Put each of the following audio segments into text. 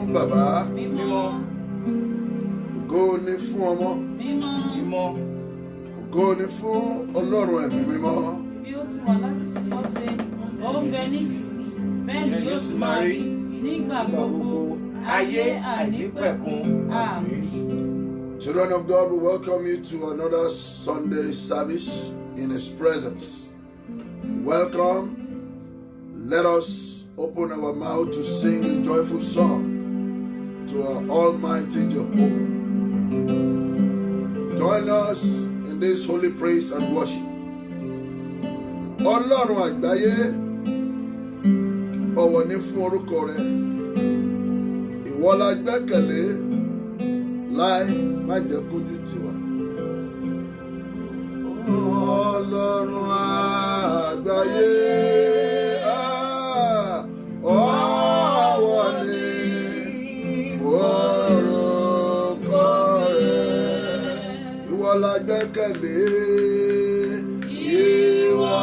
fún bàbá. Mímọ́. Ògo ni fún ọmọ. Mímọ́. Ògo ni fún Ọlọ́run ẹ̀mí mímọ́. Bí ó ti wà láti tìkọ́ ṣe, ó ń bẹ nísinsìnyí, bẹ́ẹ̀ ni yóò sì máa rí nígbà gbogbo, ayé àìnípẹ̀kun. Àmín. Children of God, we welcome you to another Sunday service in His presence. Welcome. Let us open our mouth to sing a joyful song to our Almighty Jehovah. Join us in this holy praise and worship. Ọlọ́run àgbáyé, ọ̀wọ̀ ni fún orúkọ rẹ. Ìwọ la gbẹ́kẹ̀lé, láì má jẹ́ kójú tiwa. Ọlọ́run àgbáyé, ọ̀wọ̀ ni fún orúkọ rẹ. Ìwọ la gbẹ́kẹ̀lé, ìwọ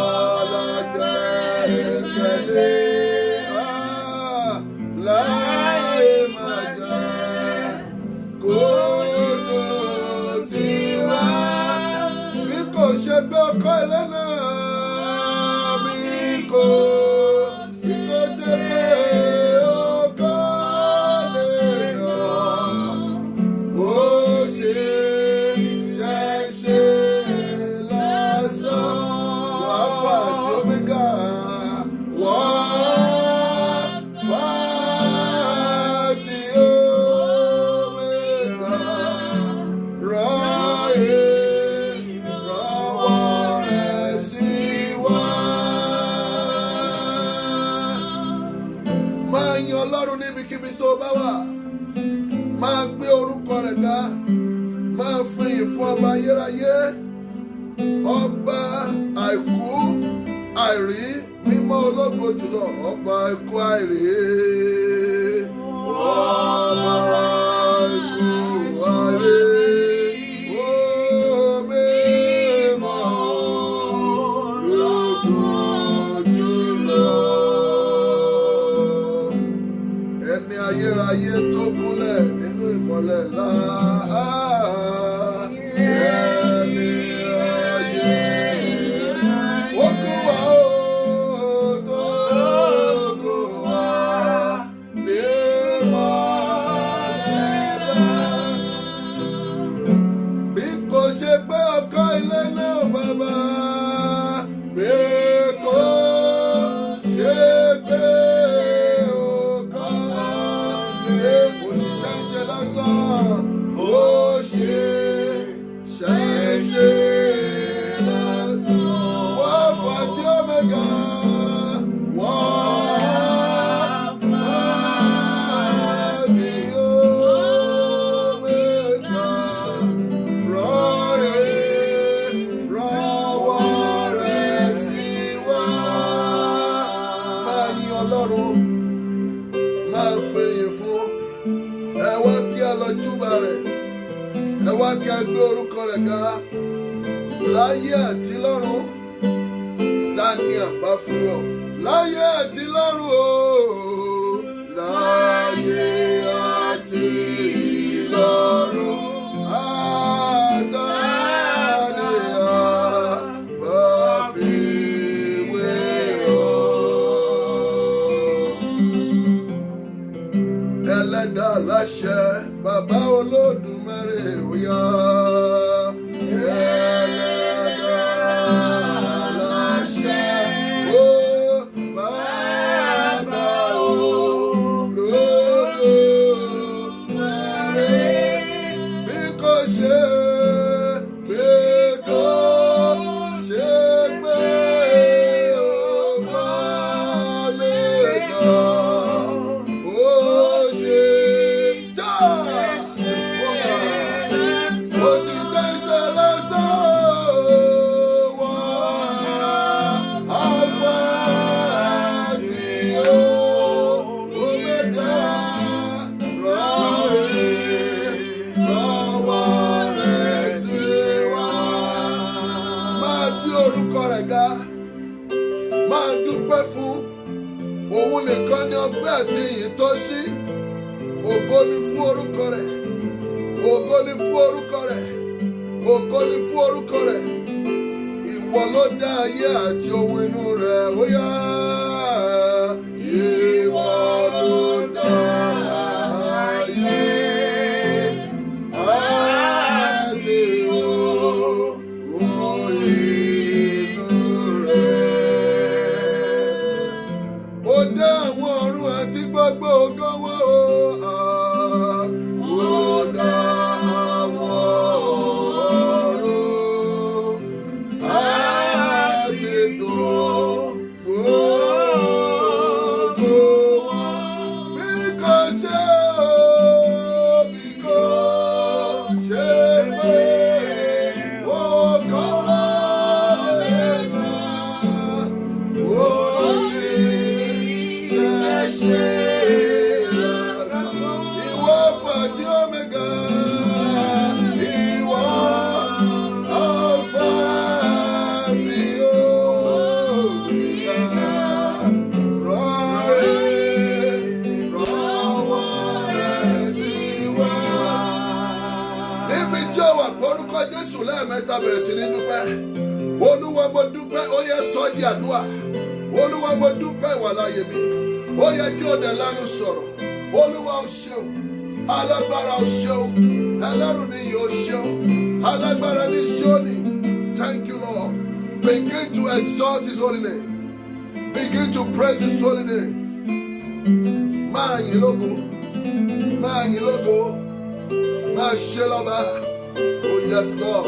la gbẹ́kẹ̀lé, láì má jẹ́ kójú tiwa. Bí kò ṣe gbé ọkọ ilé náà, bí kò ṣe gbé ọkọ ilé náà, ó ṣe ṣẹ̀ṣẹ̀ lásán. Wàá fà tí ó gbé ga, wàá fà tí ó gbé ga. Ráyè rọwọ́ rẹ̀ sí wa. Máa yan Ọlọ́run níbikíbi tó bá wà. Máa gbé orúkọ rẹ̀ ga. Máa fi ìyìn fún ọba ayérayé. Ọba àìkú àìrí, mímọ́ ológo jùlọ. Ọba àìkú àìrí. Ọba àìkú àìrí. Ó mímọ́ ológo jùlọ. Ẹni ayérayé tó múlẹ̀ nínú ìmọ́lẹ̀ ńlá. Ẹni ayé ó kó wa ó tó kó wa ní ìmọ́lẹ̀ ńlá. Bí kò ṣe pé ọkọ ilé náà bàbá, bí kò ṣe pé ọkọ ilé kò sì ṣẹ̀ṣẹ̀ lásán, ó ṣe ṣẹ̀ṣẹ̀ lásán. Wọ́n fà tí ó mẹ́ga, wọ́n fà tí ó mẹ́ga. Rọwọ́ rẹ̀ sí wa. Máa yin Ọlọ́run, máa fìyìn fún. Ẹ wá kí a lọ júbà rẹ̀. Ẹ wá kí a gbé orúkọ rẹ̀ ga. Láyé àti lọ́run, ta ni àbá fún ọ? Láyé àti lọ́run o. Láyé àti lọ́run, ta ni àbá fi wé ọ? Ẹlẹ́dàá láṣẹ, bàbá Olódùmarè ó yá. Ẹlẹ́dàá láṣẹ, ó bàbá Olódùmarè. Bí kò ṣe pé ọkọ lè nà, ó ṣe já. Ó sì ṣẹ̀ṣẹ̀ lásán. Alpha àti Omega, rọwọ́ rẹ̀ sí wa. Máa gbé orúkọ rẹ̀ ga, máa dúpẹ́ fún. Òun nìkan ni ọpẹ́ àti ìyìn tọ́ sí. Ògo ni fún orúkọ rẹ̀. Ògo ni fún orúkọ rẹ̀. Ògo ni fún orúkọ rẹ̀. Ìwọ ló dá ayé àti ohun inú rẹ̀. Ó yá. Ìwọ ló dá ayé àti ohun inú rẹ̀. Ó dá àwọn ọ̀run àti gbogbo ògo wọn o. Ó dá àwọn ọ̀run àti gbogbo ògo wọn. Bí kò ṣe pé ó kọ́ lẹ́gbàá, ó sì ṣẹ̀ṣẹ̀ lásán. Ìwọ Alpha àti Omega, ìwọ Alpha àti Omega, rọwọ́ rẹ̀ sí wa. Níbi tí ó wà porúkọ Jésù lẹ́ẹ̀mẹ́ta bẹ̀rẹ̀ sí ní dúpẹ́. Olúwa mo dúpẹ́, ó yẹ sọ di àdúrà. Olúwa mo dúpẹ́ ìwàláyé mi. Ó yẹ kí o dẹ̀ lánú sọ̀rọ̀. Olúwa o ṣeun. Alágbára o ṣeun. Ẹlẹ́rù níyì o ṣeun. Alágbára ní Síónì. Thank you, Lord. Begin to exalt his holy name. Begin to praise his holy name. Máa yìn lógo. Máa yìn lógo. Máa ṣe lọ́ba. Oh yes, Lord.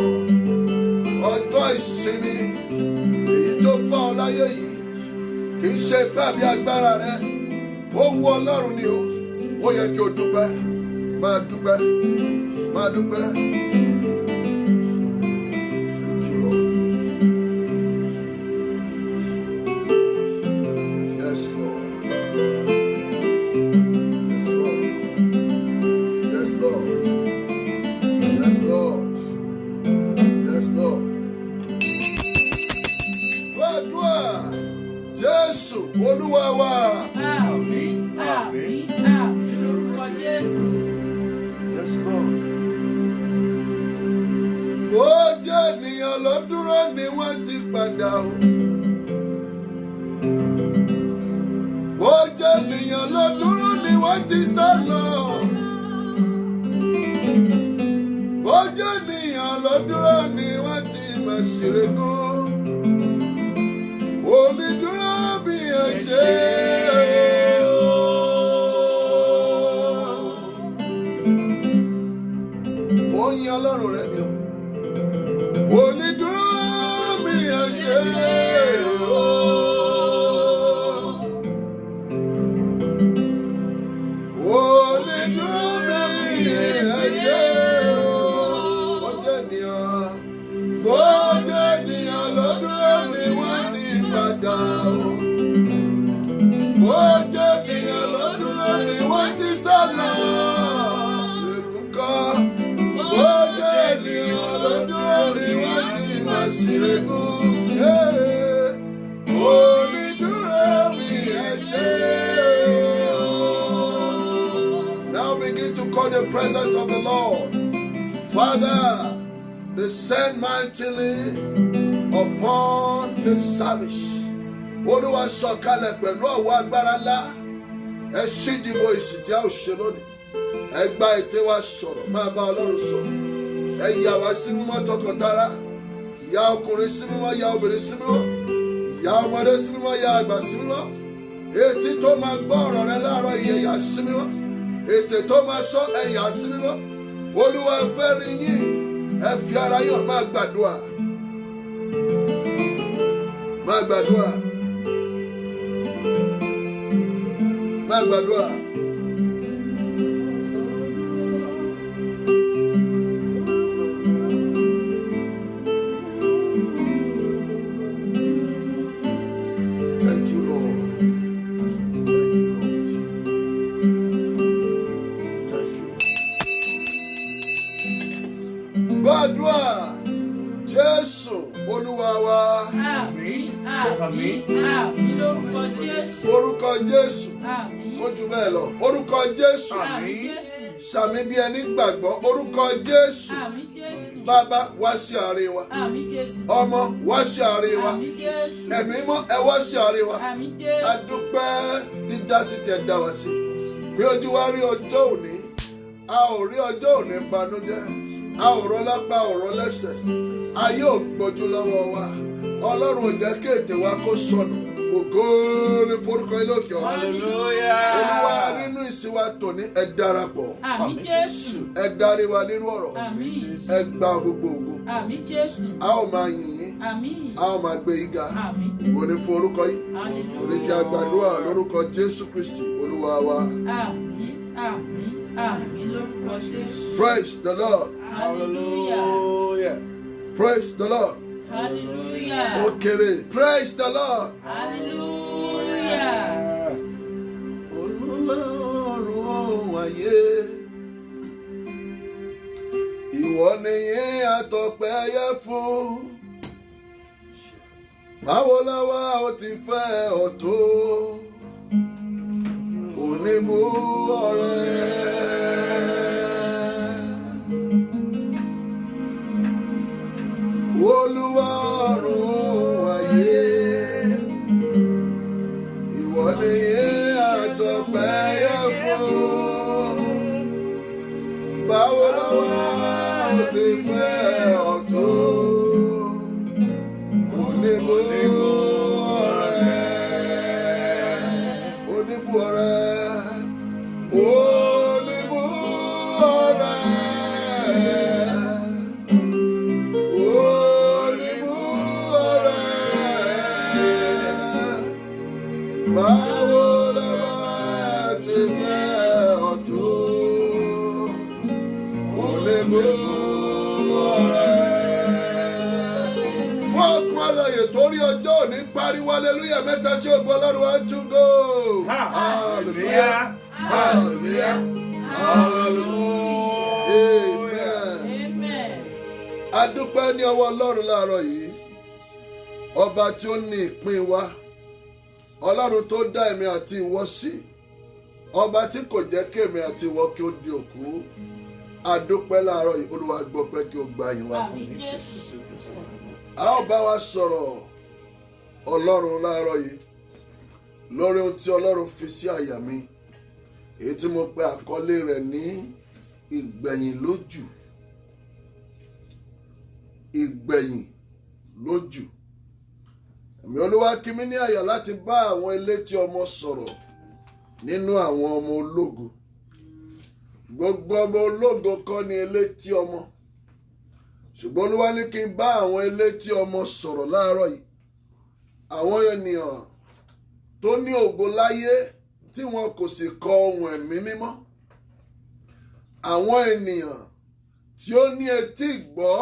Ọjọ́ ìsinmi èyí tó bá ọ láyé yìí kì í ṣe ipá bí agbára rẹ. Ó wu Ọlọ́run ni o. Ó yẹ kí o dúpẹ́. Máa dúpẹ́. Máa dúpẹ́. Thank you, Lord. Yes, Lord. Yes, Lord. Yes, Lord. Yes, Lord. Yes, Lord. Gbàdúrà Jésù Olúwa wa. Àmín, àmín, àmín lórúkọ Jésù. Yes, Lord. Bó jẹ́ ènìyàn ló dúró ni wọ́n ti padà o. Bó jẹ́ ènìyàn ló dúró ni wọ́n ti sá lọ. Bó jẹ́ ènìyàn ló dúró ni wọ́n ti máa ṣèrègùn. Onídúró bí ẹ ṣe o. Ó yin Ọlọ́run rẹ ni o. Onídúró bí ẹ ṣe o. Onídúró bí ẹ ṣe o. Ó jẹ́ ènìyàn. Ó jẹ́ ènìyàn ló dúró ni wọ́n ti padà o. Ó jẹ́ ènìyàn ló dúró ni wọ́n ti sá lọ. Ìrègùn kan. Ó jẹ́ ènìyàn ló dúró ni wọ́n ti máa ṣìrègùn. Onídúró bí ẹ ṣe o. Now begin to call the presence of the Lord. Father, descend mightily upon the service. Olúwa sọ̀kalẹ̀ pẹ̀lú ọwọ́ agbára ńlá. Ẹ ṣídìbò ìsìn tí a ó ṣe lónìí. Ẹ gba ètè wa sọ̀rọ̀, máa bá Ọlọ́run sọ̀rọ̀. Ẹ yà wá sí mímọ́ tọkàntara. Ìyà ọkùnrin sí mímọ́, ìyà obìnrin sí mímọ́. Ìyà ọmọdé sí mímọ́, ìyà àgbà sí mímọ́. Etí tó máa gbọ́ ọ̀rọ̀ rẹ láàárọ̀ yìí, ẹ yà sí mímọ́. Ètè tó máa sọ, ẹ yà sí mímọ́. Olúwa ẹ fẹ́ rí yín. Ẹ fi ara yàn máa gbàdúrà. Máa gbàdúrà. Máa gbàdúrà. Thank you, Lord. Thank you, Lord. Thank you. Gbàdúrà Jésù Olúwa wa. Àmín, àmín, àmín lórúkọ Jésù. Orúkọ Jésù. Àmín. Ó jù bẹ́ẹ̀ lọ. Orúkọ Jésù. Àmín Jésù. Sàmì bí ẹni gbàgbọ́. Orúkọ Jésù. Àmín Jésù. Bàbá wá sí àárín wa. Àmín Jésù. Ọmọ wá sí àárín wa. Àmín Jésù. Ẹ̀mí mọ́ ẹ wá sí àárín wa. Àmín Jésù. A dúpẹ́ dídásí tí ẹ dá wa sí. Bí ojú wa rí ọjọ́ òní, a ò rí ọjọ́ òní banújẹ́. A ò rọ́ lápá, a ò rọ́ lẹ́sẹ̀. Ayé ò gbójú lọ́wọ́ wa. Ọlọ́run ò jẹ́ kí ètè wa kó sọnù. Ògo ni forúkọ ilé òkè ọ̀run. Hallelujah. Olúwa nínú ìsìn wa tòní ẹ darapọ̀. Àmín Jésù. Ẹ darí wa nínú ọ̀rọ̀. Àmín. Ẹ gba gbogbo ògo. Àmín Jésù. A ó máa yìn yín. Àmín. A ó máa gbé yín ga. Àmín. Ògo ni fún orúkọ yìí. Hallelujah. Torí tí a gbàdúrà lórúkọ Jésù Kristi Olúwa wa. Àmín, àmín, àmín lórúkọ Jésù. Praise the Lord. Hallelujah. Praise the Lord. Hallelujah. Ó kéré. Praise the Lord. Hallelujah. Olúwa ọ̀run ohun ayé. Ìwọ nìyẹn àtọpẹ́ yẹ fún. Báwo láwa ó ti fẹ́ ọ tó? Oníbú ọ̀rẹ́. Olúwa ọ̀run ohun ayé. Ìwọ nìyẹn àtọpẹ́ yẹ fún. Báwo láwa ó ti fẹ́ ọ tó? Oníbú ọ̀rẹ́. Oníbú ọ̀rẹ́. Oníbú ọ̀rẹ́. Oníbú ọ̀rẹ́. Báwo la bá ti fẹ́ ọ tó? Oníbú ọ̀rẹ́. Fún ọkùn alààyè torí ọjọ́ òní pariwo hallelujah mẹ́ta sí ògo Ọlọ́run wa tún go. Hallelujah. Hallelujah. Hallelujah. Amen. Amen. A dúpẹ́ ní ọwọ́ Ọlọ́run láàárọ̀ yìí. Ọba tí ó ní ìpín wa. Ọlọ́run tó dá èmi àti ìwọ sí. Ọba tí kò jẹ́ kí èmi àti ìwọ kí ó di òkú. A dúpẹ́ láàárọ̀ yìí. Olúwa gbọ́ pé kí o gba yín wa. Àmín Jésù. A ó bá wa sọ̀rọ̀ Ọlọ́run láàárọ̀ yìí lórí ohun tí Ọlọ́run fi sí àyà mi. Èyí tí mo pe àkọlé rẹ̀ ní ìgbẹ̀yìn lójú. Ìgbẹ̀yìn lójú. Ẹ̀mí Olúwa kí mi ní àyà láti bá àwọn elétí ọmọ sọ̀rọ̀ nínú àwọn ọmọ ológo. Gbogbo ọmọ ológo kọ́ ni elétí ọmọ. Ṣùgbọ́n Olúwa ní kí n bá àwọn elétí ọmọ sọ̀rọ̀ láàárọ̀ yìí. Àwọn ènìyàn tó ní ògo láyé tí wọn kò sì kọ ohùn ẹ̀mí mímọ́. Àwọn ènìyàn tí ó ní etí ìgbọ́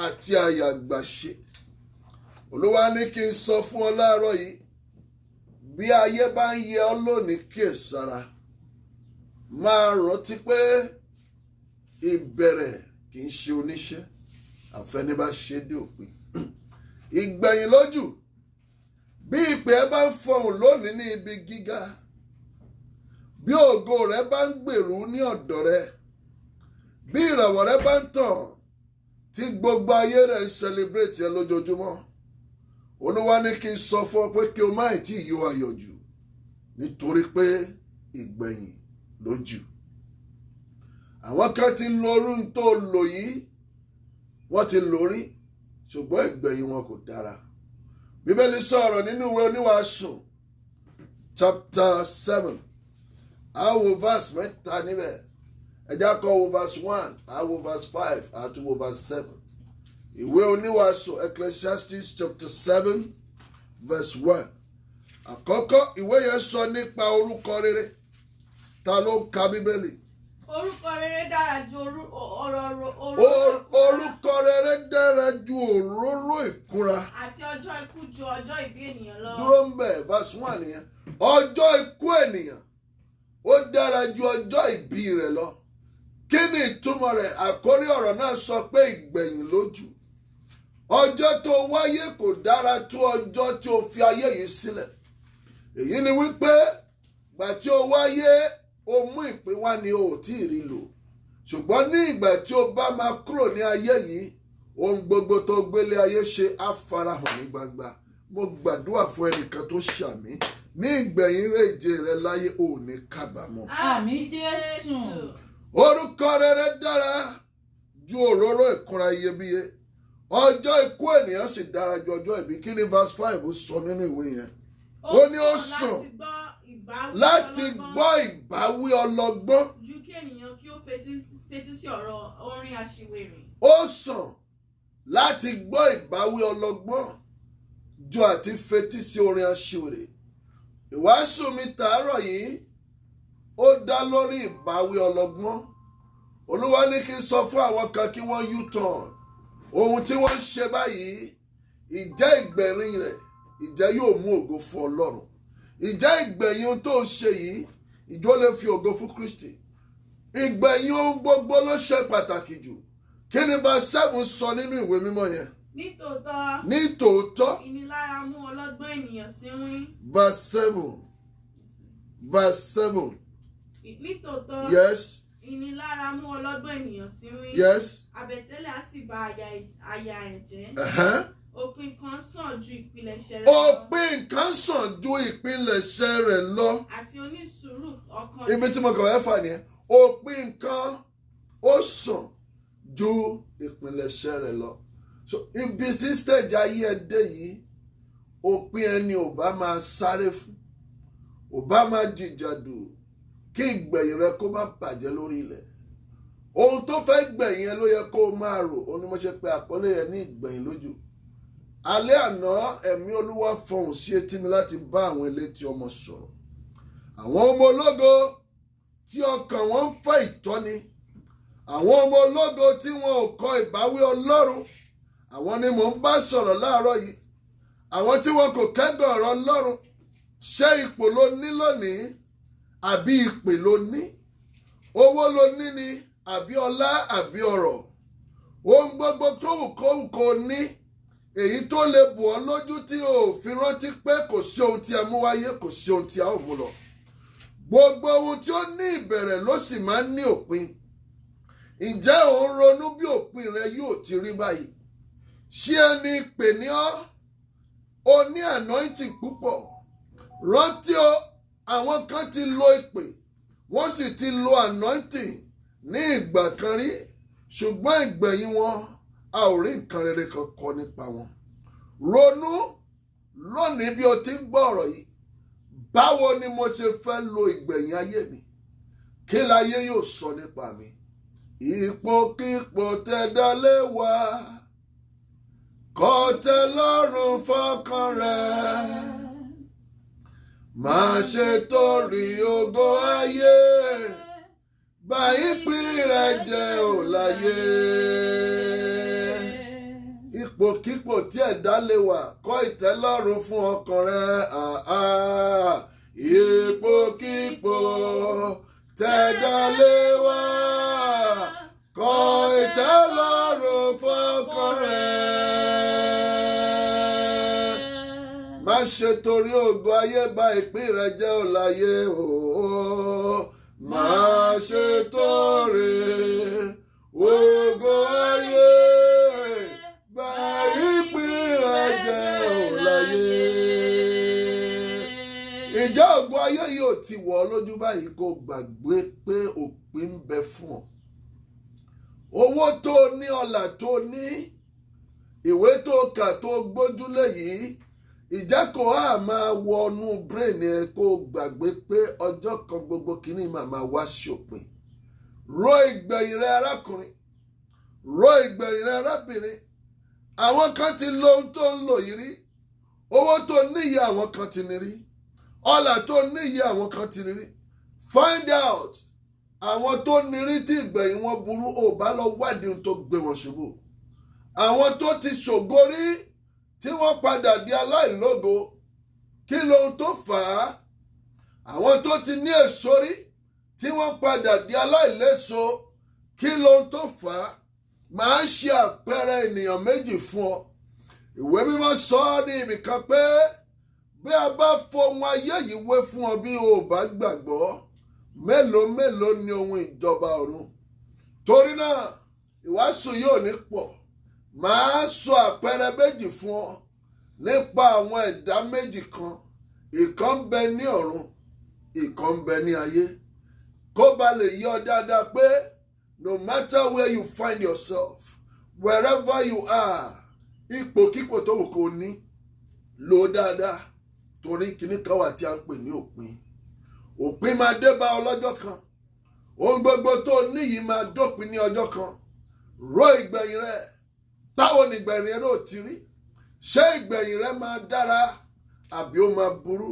àti àyà gbàṣe. Olúwa ní kí n sọ fún ọ láàárọ̀ yìí. Bí ayé bá ń yẹ ọ́ lónìí kíyèsára. Máa rántí pé ìbẹ̀rẹ̀ kì í ṣe oníṣẹ́. Àfẹnibá ṣe dé òpin. Ìgbẹ̀yìn lójú. Bí ìpè ẹ bá ń fọhùn lónìí ní ibi gíga. Bí ògo rẹ bá ń gbèrú ní ọ̀dọ̀ rẹ. Bí ìràwọ̀ rẹ bá ń tàn tí gbogbo ayé rẹ ń celebrate ẹ lójoojúmọ́. Olúwa ní kí n sọ fún ọ pé kí o má tí ì yọ ayọ̀ jù. Nítorí pé ìgbẹ̀yìn lójú. Àwọn kan ti lo orun tó lò yìí. Wọ́n ti lò rí. Ṣùgbọ́n ìgbẹ̀yìn wọn kò dára. Bíbélì sọ̀rọ̀ nínú ìwé oníwàásù chapter 7. A wo verse mẹ́ta níbẹ̀. Ẹ jẹ́ kó wo verse 1, a wo verse 5, a tún wo verse 7. Ìwé oníwàásù Ecclesiastes chapter 7 verse 1. Àkọ́kọ́ ìwé yẹn sọ nípa orúkọ rere. Ta ló ń ka Bíbélì? Orúkọ rere dára ju Orúkọ rere dára ju òróró ìkunra. àti ọjọ́ ikú ju ọjọ́ ìbí ènìyàn lọ. Dúró ń bẹ̀ verse 1 nìyẹn. Ọjọ́ ikú ènìyàn ó dára ju ọjọ́ ìbí rẹ̀ lọ. Kí ni ìtumọ̀ rẹ̀? Àkórí ọ̀rọ̀ náà sọ pé ìgbẹ̀yìn lójú. ọjọ́ tó wáyé kò dára tó ọjọ́ tí o fi ayé yìí sílẹ̀. Èyí ni wípé ìgbà tí o wáyé o mú ìpín wá ni o ò tí ì rí lò. Ṣùgbọ́n ní ìgbà tí o bá máa kúrò ní ayé yìí, ohun gbogbo tó gbélé ayé ṣe á farahàn ní gbangba. Mo gbàdúrà fún ẹnìkan tó ṣàmì ní ìgbẹ̀yìn ìje rẹ láyé ò ní kábàámọ̀. Àmín Jésù. Orúkọ rere dára ju òróró ìkunra iyebíye. Ọjọ́ ikú ènìyàn sì dára ju ọjọ́ ìbí. Kí ni verse 5 sọ nínú ìwé yẹn? Ó ní ó sàn láti gbọ́ ìbáwí ọlọ́gbọ́n. Ju kí ènìyàn kí ó fetí sí ọ̀rọ̀ orin aṣiwèrè. Ó sàn láti gbọ́ ìbáwí ọlọ́gbọ́n ju àti fetí sí orin aṣiwèrè. Ìwàásù mi tàárọ̀ yìí ó dá lórí ìbáwí ọlọ́gbọ́n. Olúwa ní kí n sọ fún àwọn kan kí wọ́n U-turn. Ohun tí wọ́n ń ṣe báyìí, ìjẹ́ ìgbẹ̀yìn rẹ̀, ìjẹ́ yóò mú ògo fún Ọlọ́run. Ìjẹ́ ìgbẹ̀yìn ohun tó ń ṣe yìí, ìjọ lè fi ògo fún Kristi. Ìgbẹ̀yìn ohun gbogbo ló ṣe pàtàkì jù. Kí ni verse 7 sọ nínú ìwé mímọ́ yẹn? Nítòótọ́. Ìnilára mú ọlọ́gbọ́n ènìyàn sínwín. Verse 7. Nítòótọ́. Yes. Ìnilára mú ọlọ́gbọ́n ènìyàn sínwín. Yes. Àbẹ̀tẹ́lẹ̀ á sì ba àyà ẹ̀ jẹ́. Òpin kan sàn ju ìpilẹ̀ṣẹ̀ rẹ̀ lọ. Òpin kan sàn ju ìpilẹ̀ṣẹ̀ rẹ̀ lọ. Àti onísùúrù ọkàn. Ibi tí mo kàn fẹ́ fà nìyẹn. Òpin kan ó sàn ju ìpilẹ̀ṣẹ̀ rẹ̀ lọ. So ibi tí stage ayé ẹ dé yìí, òpin ẹni ò bá máa sáré fún, ò bá máa jìjàdù kí ìgbẹ̀yìn rẹ kó má bàjẹ́ lórí ilẹ̀. Ohun tó fẹ́ gbẹ̀yìn ẹ ló yẹ kó máa rò. Ó ní mo ṣe pé àkọlé yẹn ní ìgbẹ̀yìn lójú. Alẹ́ àná ẹ̀mí Olúwa fọhùn sí etí mi láti bá àwọn elétí ọmọ sọ̀rọ̀. Àwọn ọmọ ológo tí ọkàn wọn ń fẹ́ ìtọ́ni. Àwọn ọmọ ológo tí wọn ò kọ ìbáwí Ọlọ́run. Àwọn ni mò ń bá sọ̀rọ̀ láàárọ̀ yìí. Àwọn tí wọn kò kẹ́gàn ọ̀rọ̀ Ọlọ́run. Ṣé ipò ló ní lónìí? Àbí ìpè ló ní? Owó ló ní ni? Àbí ọlá àbí ọrọ̀? Ohun gbogbo tó wù kó ní. Èyí tó lè bù ọ́ lójú tí o fi rántí pé kò sí ohun tí a mú wáyé, kò sí ohun tí a ò mú lọ. Gbogbo ohun tí ó ní ìbẹ̀rẹ̀ ló sì máa ń ní òpin. Ǹjẹ́ ò ń ronú bí òpin rẹ yóò ti rí báyìí? Ṣé ẹni pè ní ọ́? O ní anointing púpọ̀. Rántí o, àwọn kan ti lo ìpè, wọ́n sì ti lo anointing ní ìgbà kan rí, ṣùgbọ́n ìgbẹ̀yìn wọn a ò rí nǹkan rere kan kọ nípa wọn. Ronú lónìí bí o ti ń gbọ́ ọ̀rọ̀ yìí. Báwo ni mo ṣe fẹ́ lo ìgbẹ̀yìn ayé mi? Kí láyé yóò sọ nípa mi? Ipòkípò tẹ̀dá lé wa, kò tẹ́ lọ́rùn fọkàn rẹ̀. Má ṣe torí ògo ayé, bà ìpín rẹ̀ jẹ́ ò láyé. Ipòkípò tí ẹ̀dá lè wà, kọ̀ ìtẹ́lọ́rùn fún ọkàn rẹ̀. Ipòkípò tẹ̀dá lè wà, kọ̀ ìtẹ́lọ́rùn fún ọkàn rẹ̀. Má ṣe torí ògo ayé, bà ìpín rẹ̀ jẹ́ ò láyé. Má ṣe torí ògo ayé, bà ìpín rẹ̀ jẹ́ ò láyé. Ǹjẹ́ ògo ayé yìí ò ti wọ̀ ọ́ lójú báyìí kó gbàgbé pé òpin ń bẹ fún ọ? Owó tó ní, ọlà tó ní, ìwé tó kà tó gbójúlé yìí, ìjẹ́ kò á máa wọnú brain ẹ kó gbàgbé pé ọjọ́ kan gbogbo kìíní màmá wá ṣòpin. Ro ìgbẹ̀yìn rẹ arákùnrin, ro ìgbẹ̀yìn rẹ arábìnrin. Àwọn kan ti lo ohun tó ń lò yìí rí. Owó tó níyì àwọn kan ti ní rí. Ọlà tó níyì àwọn kan ti ní rí. Find out àwọn tó ní rí tí ìgbẹ̀yìn wọn burú, ò bá lọ wádìí ohun tó gbé wọn ṣubú. Àwọn tó ti ṣògo rí tí wọ́n padà di aláìlógo, kí lohun tó fà á? Àwọn tó ti ní èso rí tí wọ́n padà di aláìléso, kí lohun tó fà á? Màá ṣe àpẹẹrẹ ènìyàn méjì fún ọ. ìwé mímọ́ sọ ní ibìkan pé bí a bá fohun ayé yìí wé fún ọ bí o bá gbàgbọ́, mélòó mélòó ni ohun ìjọba ọ̀run. Torí náà ìwàásù yóò ní pọ̀. Màá sọ àpẹẹrẹ méjì fún ọ nípa àwọn ẹ̀dá méjì kan. Ìkan ń bẹ ní ọ̀run, ìkan ń bẹ ní ayé. Kó ba lè yé ọ dáadáa pé no matter where you find yourself, wherever you are, ipòkípò tó wù kó ní, lò dáadáa. Torí kíní kan wà tí a ń pè ní òpin. Òpin máa dé bá ọ lọ́jọ́ kan. Ohun gbogbo tó ní yìí máa dópin ní ọjọ́ kan. Rò ìgbẹ̀yìn rẹ̀. Báwo ni ìgbẹ̀yìn rẹ̀ ò ti rí? Ṣé ìgbẹ̀yìn rẹ̀ máa dára àbí ó máa burú?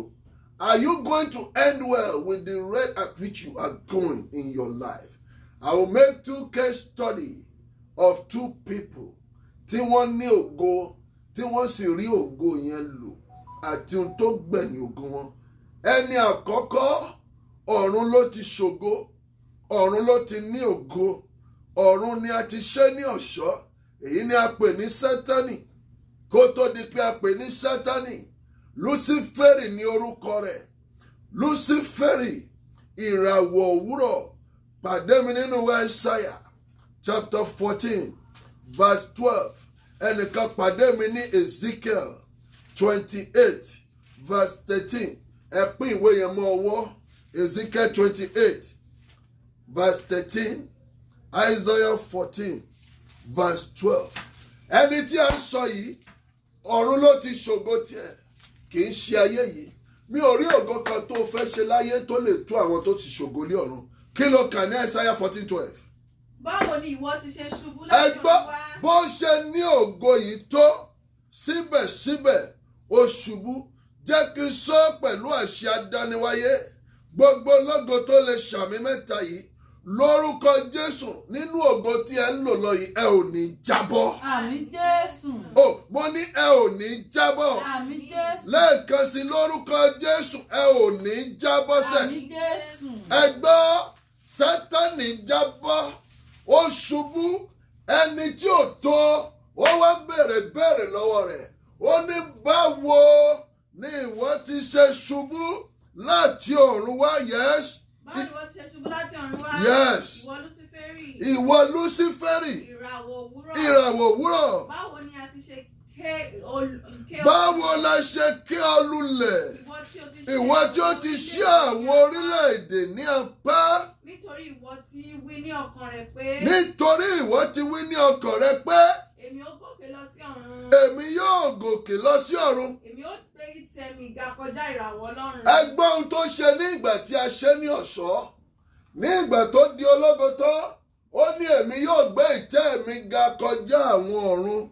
Are you going to end well with the rate at which you are going in your life? I will make two case study of two people tí wọ́n ní ògo tí wọ́n sì rí ògo yẹn lò àti ohun tó gbẹ̀yìn ògo wọn. Ẹni àkọ́kọ́, ọ̀run ló ti ṣògo, ọ̀run ló ti ní ògo, ọ̀run ni a ti ṣe ní ọ̀ṣọ́. Èyí ni a pè ní Sátánì. Kó tó di pé a pè ní Sátánì, Lúsífẹ́rì ní orúkọ rẹ̀. Lúsífẹ́rì, ìràwọ̀ òwúrọ̀. Pàdé mi nínú Isaiah chapter 14 verse 12. Ẹnìkan pàdé mi ní Ezekiel 28 verse 13. Ẹ pín ìwé yẹn mọ́ ọwọ́. Ezekiel 28 verse 13. Isaiah 14 verse 12. Ẹni tí a ń sọ yìí, ọ̀run ló ti ṣògo tiẹ̀, kì í ṣe ayé yìí. Mi ò rí ògo kan tó fẹ́ ṣe láyé tó lè tó àwọn tó ti ṣògo ní ọ̀run. Kí ló kà ní Isaiah 14:12? Báwo ni ìwọ ti ṣe ṣubú láti ọ̀run wá? Ẹ gbọ́ bó ṣe ní ògo yìí tó, síbẹ̀síbẹ̀ ó ṣubú. Jẹ́ kí n sọ pẹ̀lú àṣẹ adániwáyé, gbogbo ológo tó lè ṣàmì mẹ́ta yìí, lórúkọ Jésù, nínú ògo tí ẹ ń lò lọ yìí, ẹ ò ní jábọ́. Àmín Jésù. Mo ní ẹ ò ní jábọ́. Àmín Jésù. Lẹ́ẹ̀kan sí, lórúkọ Jésù, ẹ ò ní jábọ́ sẹ̀. Àmín Jésù. Ẹ gbọ́, Sátánì jábọ́, ó ṣubú. Ẹni tí ò tó, ó wá béèrè lọ́wọ́ rẹ̀. Ó ní báwo ni ìwọ ti ṣe ṣubú láti ọ̀run wá? Yes. Báwo ni ìwọ ti ṣe ṣubú láti ọ̀run wá? Yes. Ìwọ Lúsífẹ́rì. Ìwọ Lúsífẹ́rì. Ìràwọ̀ òwúrọ̀. Ìràwọ̀ òwúrọ̀. Báwo ni a ti ṣe Báwo la ṣe ké ọ lulẹ̀? Ìwọ tí ó ti ṣí àwọn orílẹ̀-èdè ní apá. Nítorí ìwọ ti wí ní ọkàn rẹ pé. Nítorí ìwọ ti wí ní ọkàn rẹ pé. Èmi ó gòkè lọ sí ọ̀run. Èmi yóò gòkè lọ sí ọ̀run. Èmi ó gbé ìtẹ́ mi ga kọjá ìràwọ̀ Ọlọ́run. Ẹ gbọ́ ohun tó ṣe ní ìgbà tí a ṣe ní ọ̀ṣọ́. Ní ìgbà tó di ológo tán, ó ní èmi yóò gbé ìtẹ́ mi ga kọjá àwọn ọ̀run.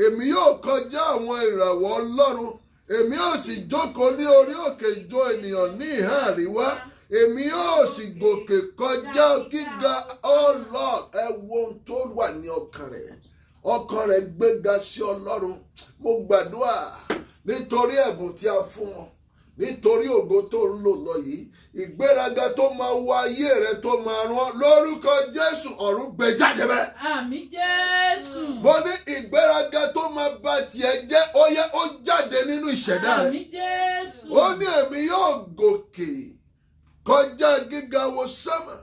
Èmi yóò kọjá àwọn ìràwọ̀ Ọlọ́run. Èmi yóò sì jókòó ní orí òkè ìjọ ènìyàn ní ìhà àríwá. Èmi yóò sì gòkè kọjá gíga. Oh Lord, ẹ wo ohun tó wà ní ọkàn rẹ̀. Ọkàn rẹ̀ gbéga sí Ọlọ́run. Mo gbàdúrà nítorí ẹ̀bùn tí a fún wọn, nítorí ògo tó ń lò lọ yìí, ìgbéraga tó máa wọ ayé rẹ tó máa rán lórúkọ Jésù, ọ̀run gbé jáde bẹ́ẹ̀. Àmín Jésù. Mo ní ìgbéraga tó máa bà tiẹ̀ jẹ́, ó yẹ ó jáde nínú ìṣẹ̀dá rẹ̀. Àmín Jésù. Ó ní èmi yóò gòkè kọjá gíga wo sánmà,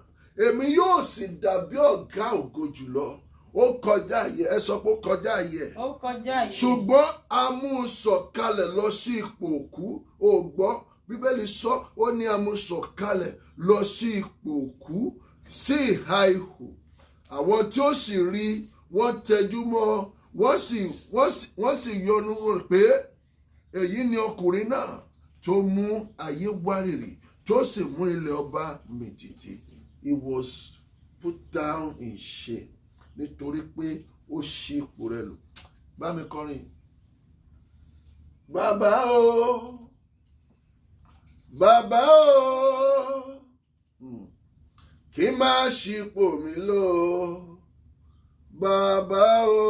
èmi yóò sì dàbí ọ̀gá ògo jùlọ. Ó kọjá ayé, ẹ sọ pé ó kọjá ayé. Ó kọjá ayé. Ṣùgbọ́n a mú un sọ̀kalẹ̀ lọ sí ipò òkú. Ó gbọ́, Bíbélì sọ, ó ní a mú un sọ̀kalẹ̀ lọ sí ipò òkú, sí ìhà ihò. Àwọn tí ó sì rí, wọ́n tẹjú mọ́, wọ́n sì yọnu rẹ̀ pé èyí ni ọkùnrin náà tó mú ayé wárìrì, tó sì mú ilẹ̀ ọba mìtìtì. He was put down in shame. Nítorí pé ó ṣí ipò rẹ̀ lò. Bá mi kọrin. Bàbá o, bàbá o, kí máa ṣí ipò mi lò. Bàbá o,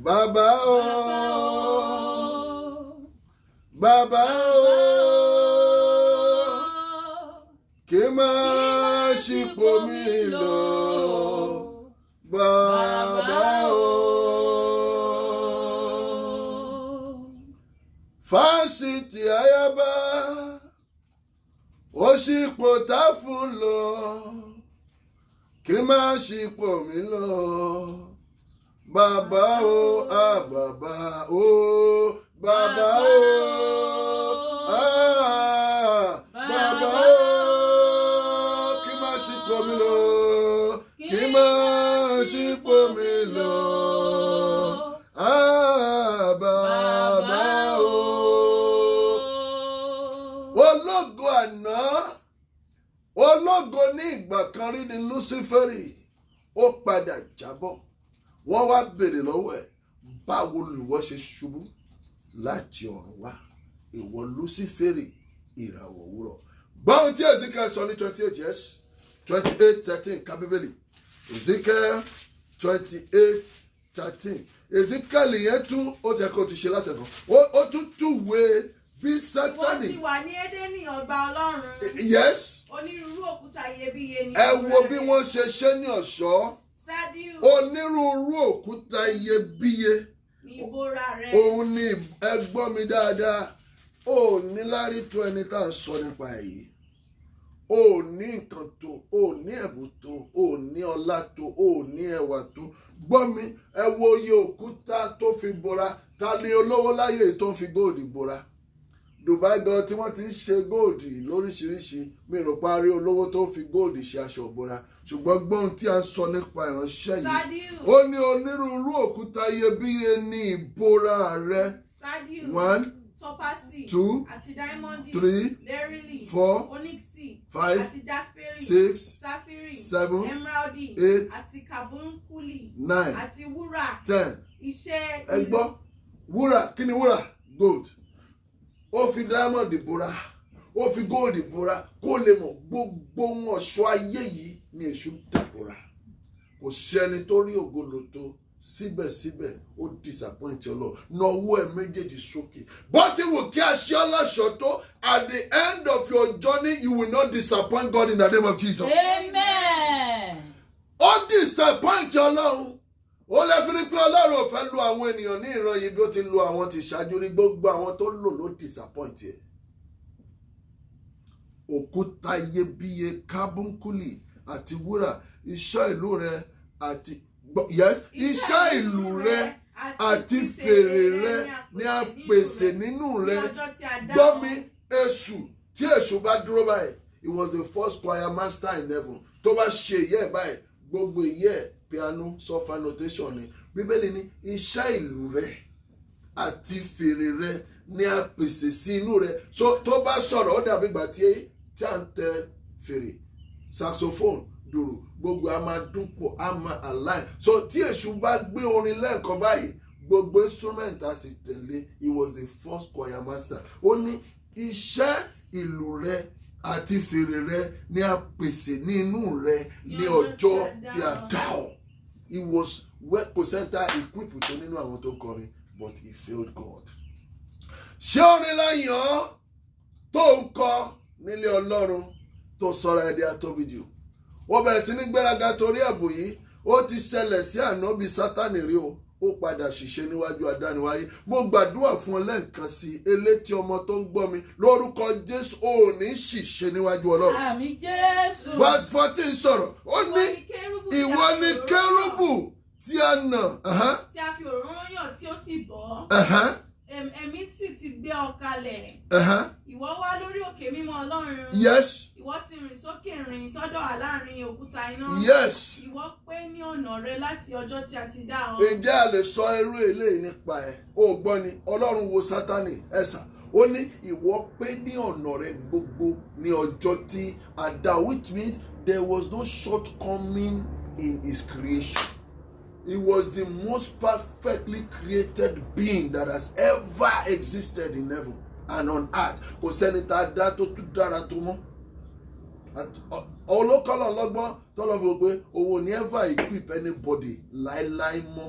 bàbá o, bàbá o, kí máa ṣípò mi lò. Bàbá fásitì ayaba ó ṣípò tá fún lọ kí má ṣípò mi lọ bàbá o bàbá o bàbá o bàbá o kí má ṣípò mi lọ kí má ṣípò mi lọ bàbá o. Ológo àná ológo ní ìgbà kan rí ni Lúsífẹ́rì ó padà jábọ́ wọ́n wá béèrè lọ́wọ́ ẹ̀ báwo lùwọ́ ṣe ṣubú láti ọ̀run wá ìwọ Lúsífẹ́rì ìràwọ̀ òwúrọ̀. Gbọ́n tí Ezekiel sọ ní 28 yes 28:13 ká Bíbélì Ezekiel 28:13 Ezekiel yẹn tún ó jẹ́ kó ti ṣe látẹ̀kọ́ ó tún túwé bí Sátánì. Wọ́n ti wà ní Édẹ́nì ọgbà Ọlọ́run. Yes. Onírúurú òkúta iyebíye ni. Ẹ wo bí wọ́n ṣe ṣe ní ọ̀ṣọ́. Sádíù. Onírúurú òkúta iyebíye. Ní ìbora rẹ̀. Òun ni ẹ gbọ́ mi dáadáa. Ó ní lárí tó ẹni tá à ń sọ nípa èyí. Ó ní nǹkan tó, ó ní ẹ̀bùn tó, ó ní ọlá tó, ó ní ẹwà tó. Gbọ́ mi, ẹ wo iye òkúta tó fi bora. Ta ni olówó láyé tó ń fi góòlì bora? Dubai gan tí wọ́n ti ń ṣe góòdì lóríṣiríṣi mi rò parí olówó tó fi góòdì ṣe aṣọ ìbora ṣùgbọ́n gbọ́n tí a ń sọ nípa ìránṣẹ́ yìí ó ní onírúurú òkúta iyebíye ní ìbora rẹ 1 2 3 4 5 6 7 8 9 10 ẹ gbọ́ wúrà kí ni wúrà gold. Ó fi diamond bora ó fi gold bora kó lè mọ̀ gbogbo ọ̀ṣọ́ ayé yìí ni èṣù dàbora kò sẹ́ni tó rí ògolo tó síbẹ̀síbẹ̀ ó disappoint Ọlọ́run náwó ẹ̀ méjèèjì sókè bó ti wù kí a ṣe ọlọ́ṣọ́ tó at the end of your journey you will not disappoint God in the name of Jesus. Amen. Ó disappoint Ọlọ́run. Ó lè fi rí pé Ọlọ́run ò fẹ́ lo àwọn ènìyàn ní ìran yìí bí ó ti lo àwọn tí ṣáájú rí gbogbo àwọn tó lò ló disappoint ẹ̀. Òkúta iyebíye kábúnkúlì àti wúrà iṣẹ́ ìlú rẹ àti iṣẹ́ ìlú rẹ àti fèrè rẹ ni a pèsè nínú rẹ. Gbọ́ mi èṣù tí èṣù bá dúró báyìí he was the first choir master in heaven tó bá ṣe ìyẹ́ báyìí gbogbo ìyẹ́ piano sofa notation ni Bíbélì ní iṣẹ́ ìlú rẹ àti fèrè rẹ ni a pèsè sí inú rẹ so tó bá sọ̀rọ̀ ó dàbí ìgbà tí à ń tẹ fèrè saxophone dùrù gbogbo a máa dún pọ̀ a máa align so tí èṣù bá gbé orin lẹ́ẹ̀kan báyìí gbogbo instrument a sì tẹ̀lé he was the first choir master ó ní iṣẹ́ ìlú rẹ àti fèrè rẹ ni a pèsè ní inú rẹ ní ọjọ́ tí a dá ọ. He was well presenter equipped tó nínú àwọn tó kọrin but he failed God. Ṣé orin láyàn tó ń kọ nílé Ọlọ́run tó sọ̀rọ̀ ẹ̀dí àtóbi jù? Ó bẹ̀rẹ̀ sí ní gbéraga torí ẹ̀bùn yìí ó ti ṣẹlẹ̀ sí ànábì Sátánì rí o. Ó padà ṣìṣe níwájú adániwáyé. Mo gbàdúrà fún ọ lẹ́ẹ̀kan sí elétí ọmọ tó ń gbọ́ mi lórúkọ Jésù ò ní ṣìṣe níwájú Ọlọ́run. Àmín Jésù. Verse 14 sọ̀rọ̀ ó ní ìwọ ni kérúbù tí a nà. Tí a fi òróró yàn tí ó sì bọ́. Ẹ̀mí sì ti gbé ọ kalẹ̀. Ìwọ wá lórí òkè mímọ́ Ọlọ́run. Yes. Ìwọ ti rìn sókè rìn sọ́dọ̀ àláàrin òkúta iná. Yes. Ìwọ pé ní ọ̀nà rẹ láti ọjọ́ tí a ti dá ọ. Ǹjẹ́ a lè sọ irú eléyìí nípa ẹ̀? Ó gbọ́ ni Ọlọ́run wo Sátánì ẹ̀sà. Ó ní ìwọ pé ní ọ̀nà rẹ gbogbo ní ọjọ́ tí a dá which means there was no shortcoming in his creation. He was the most perfectly created being that has ever existed in heaven and on earth. Kò sẹ́ni tá a dá tó tún dára tó mọ́. Olókọ́lọ̀ lọ́gbọ́n tọ́lọ́ fi wò pé òun ò ní ever equip anybody láéláé mọ́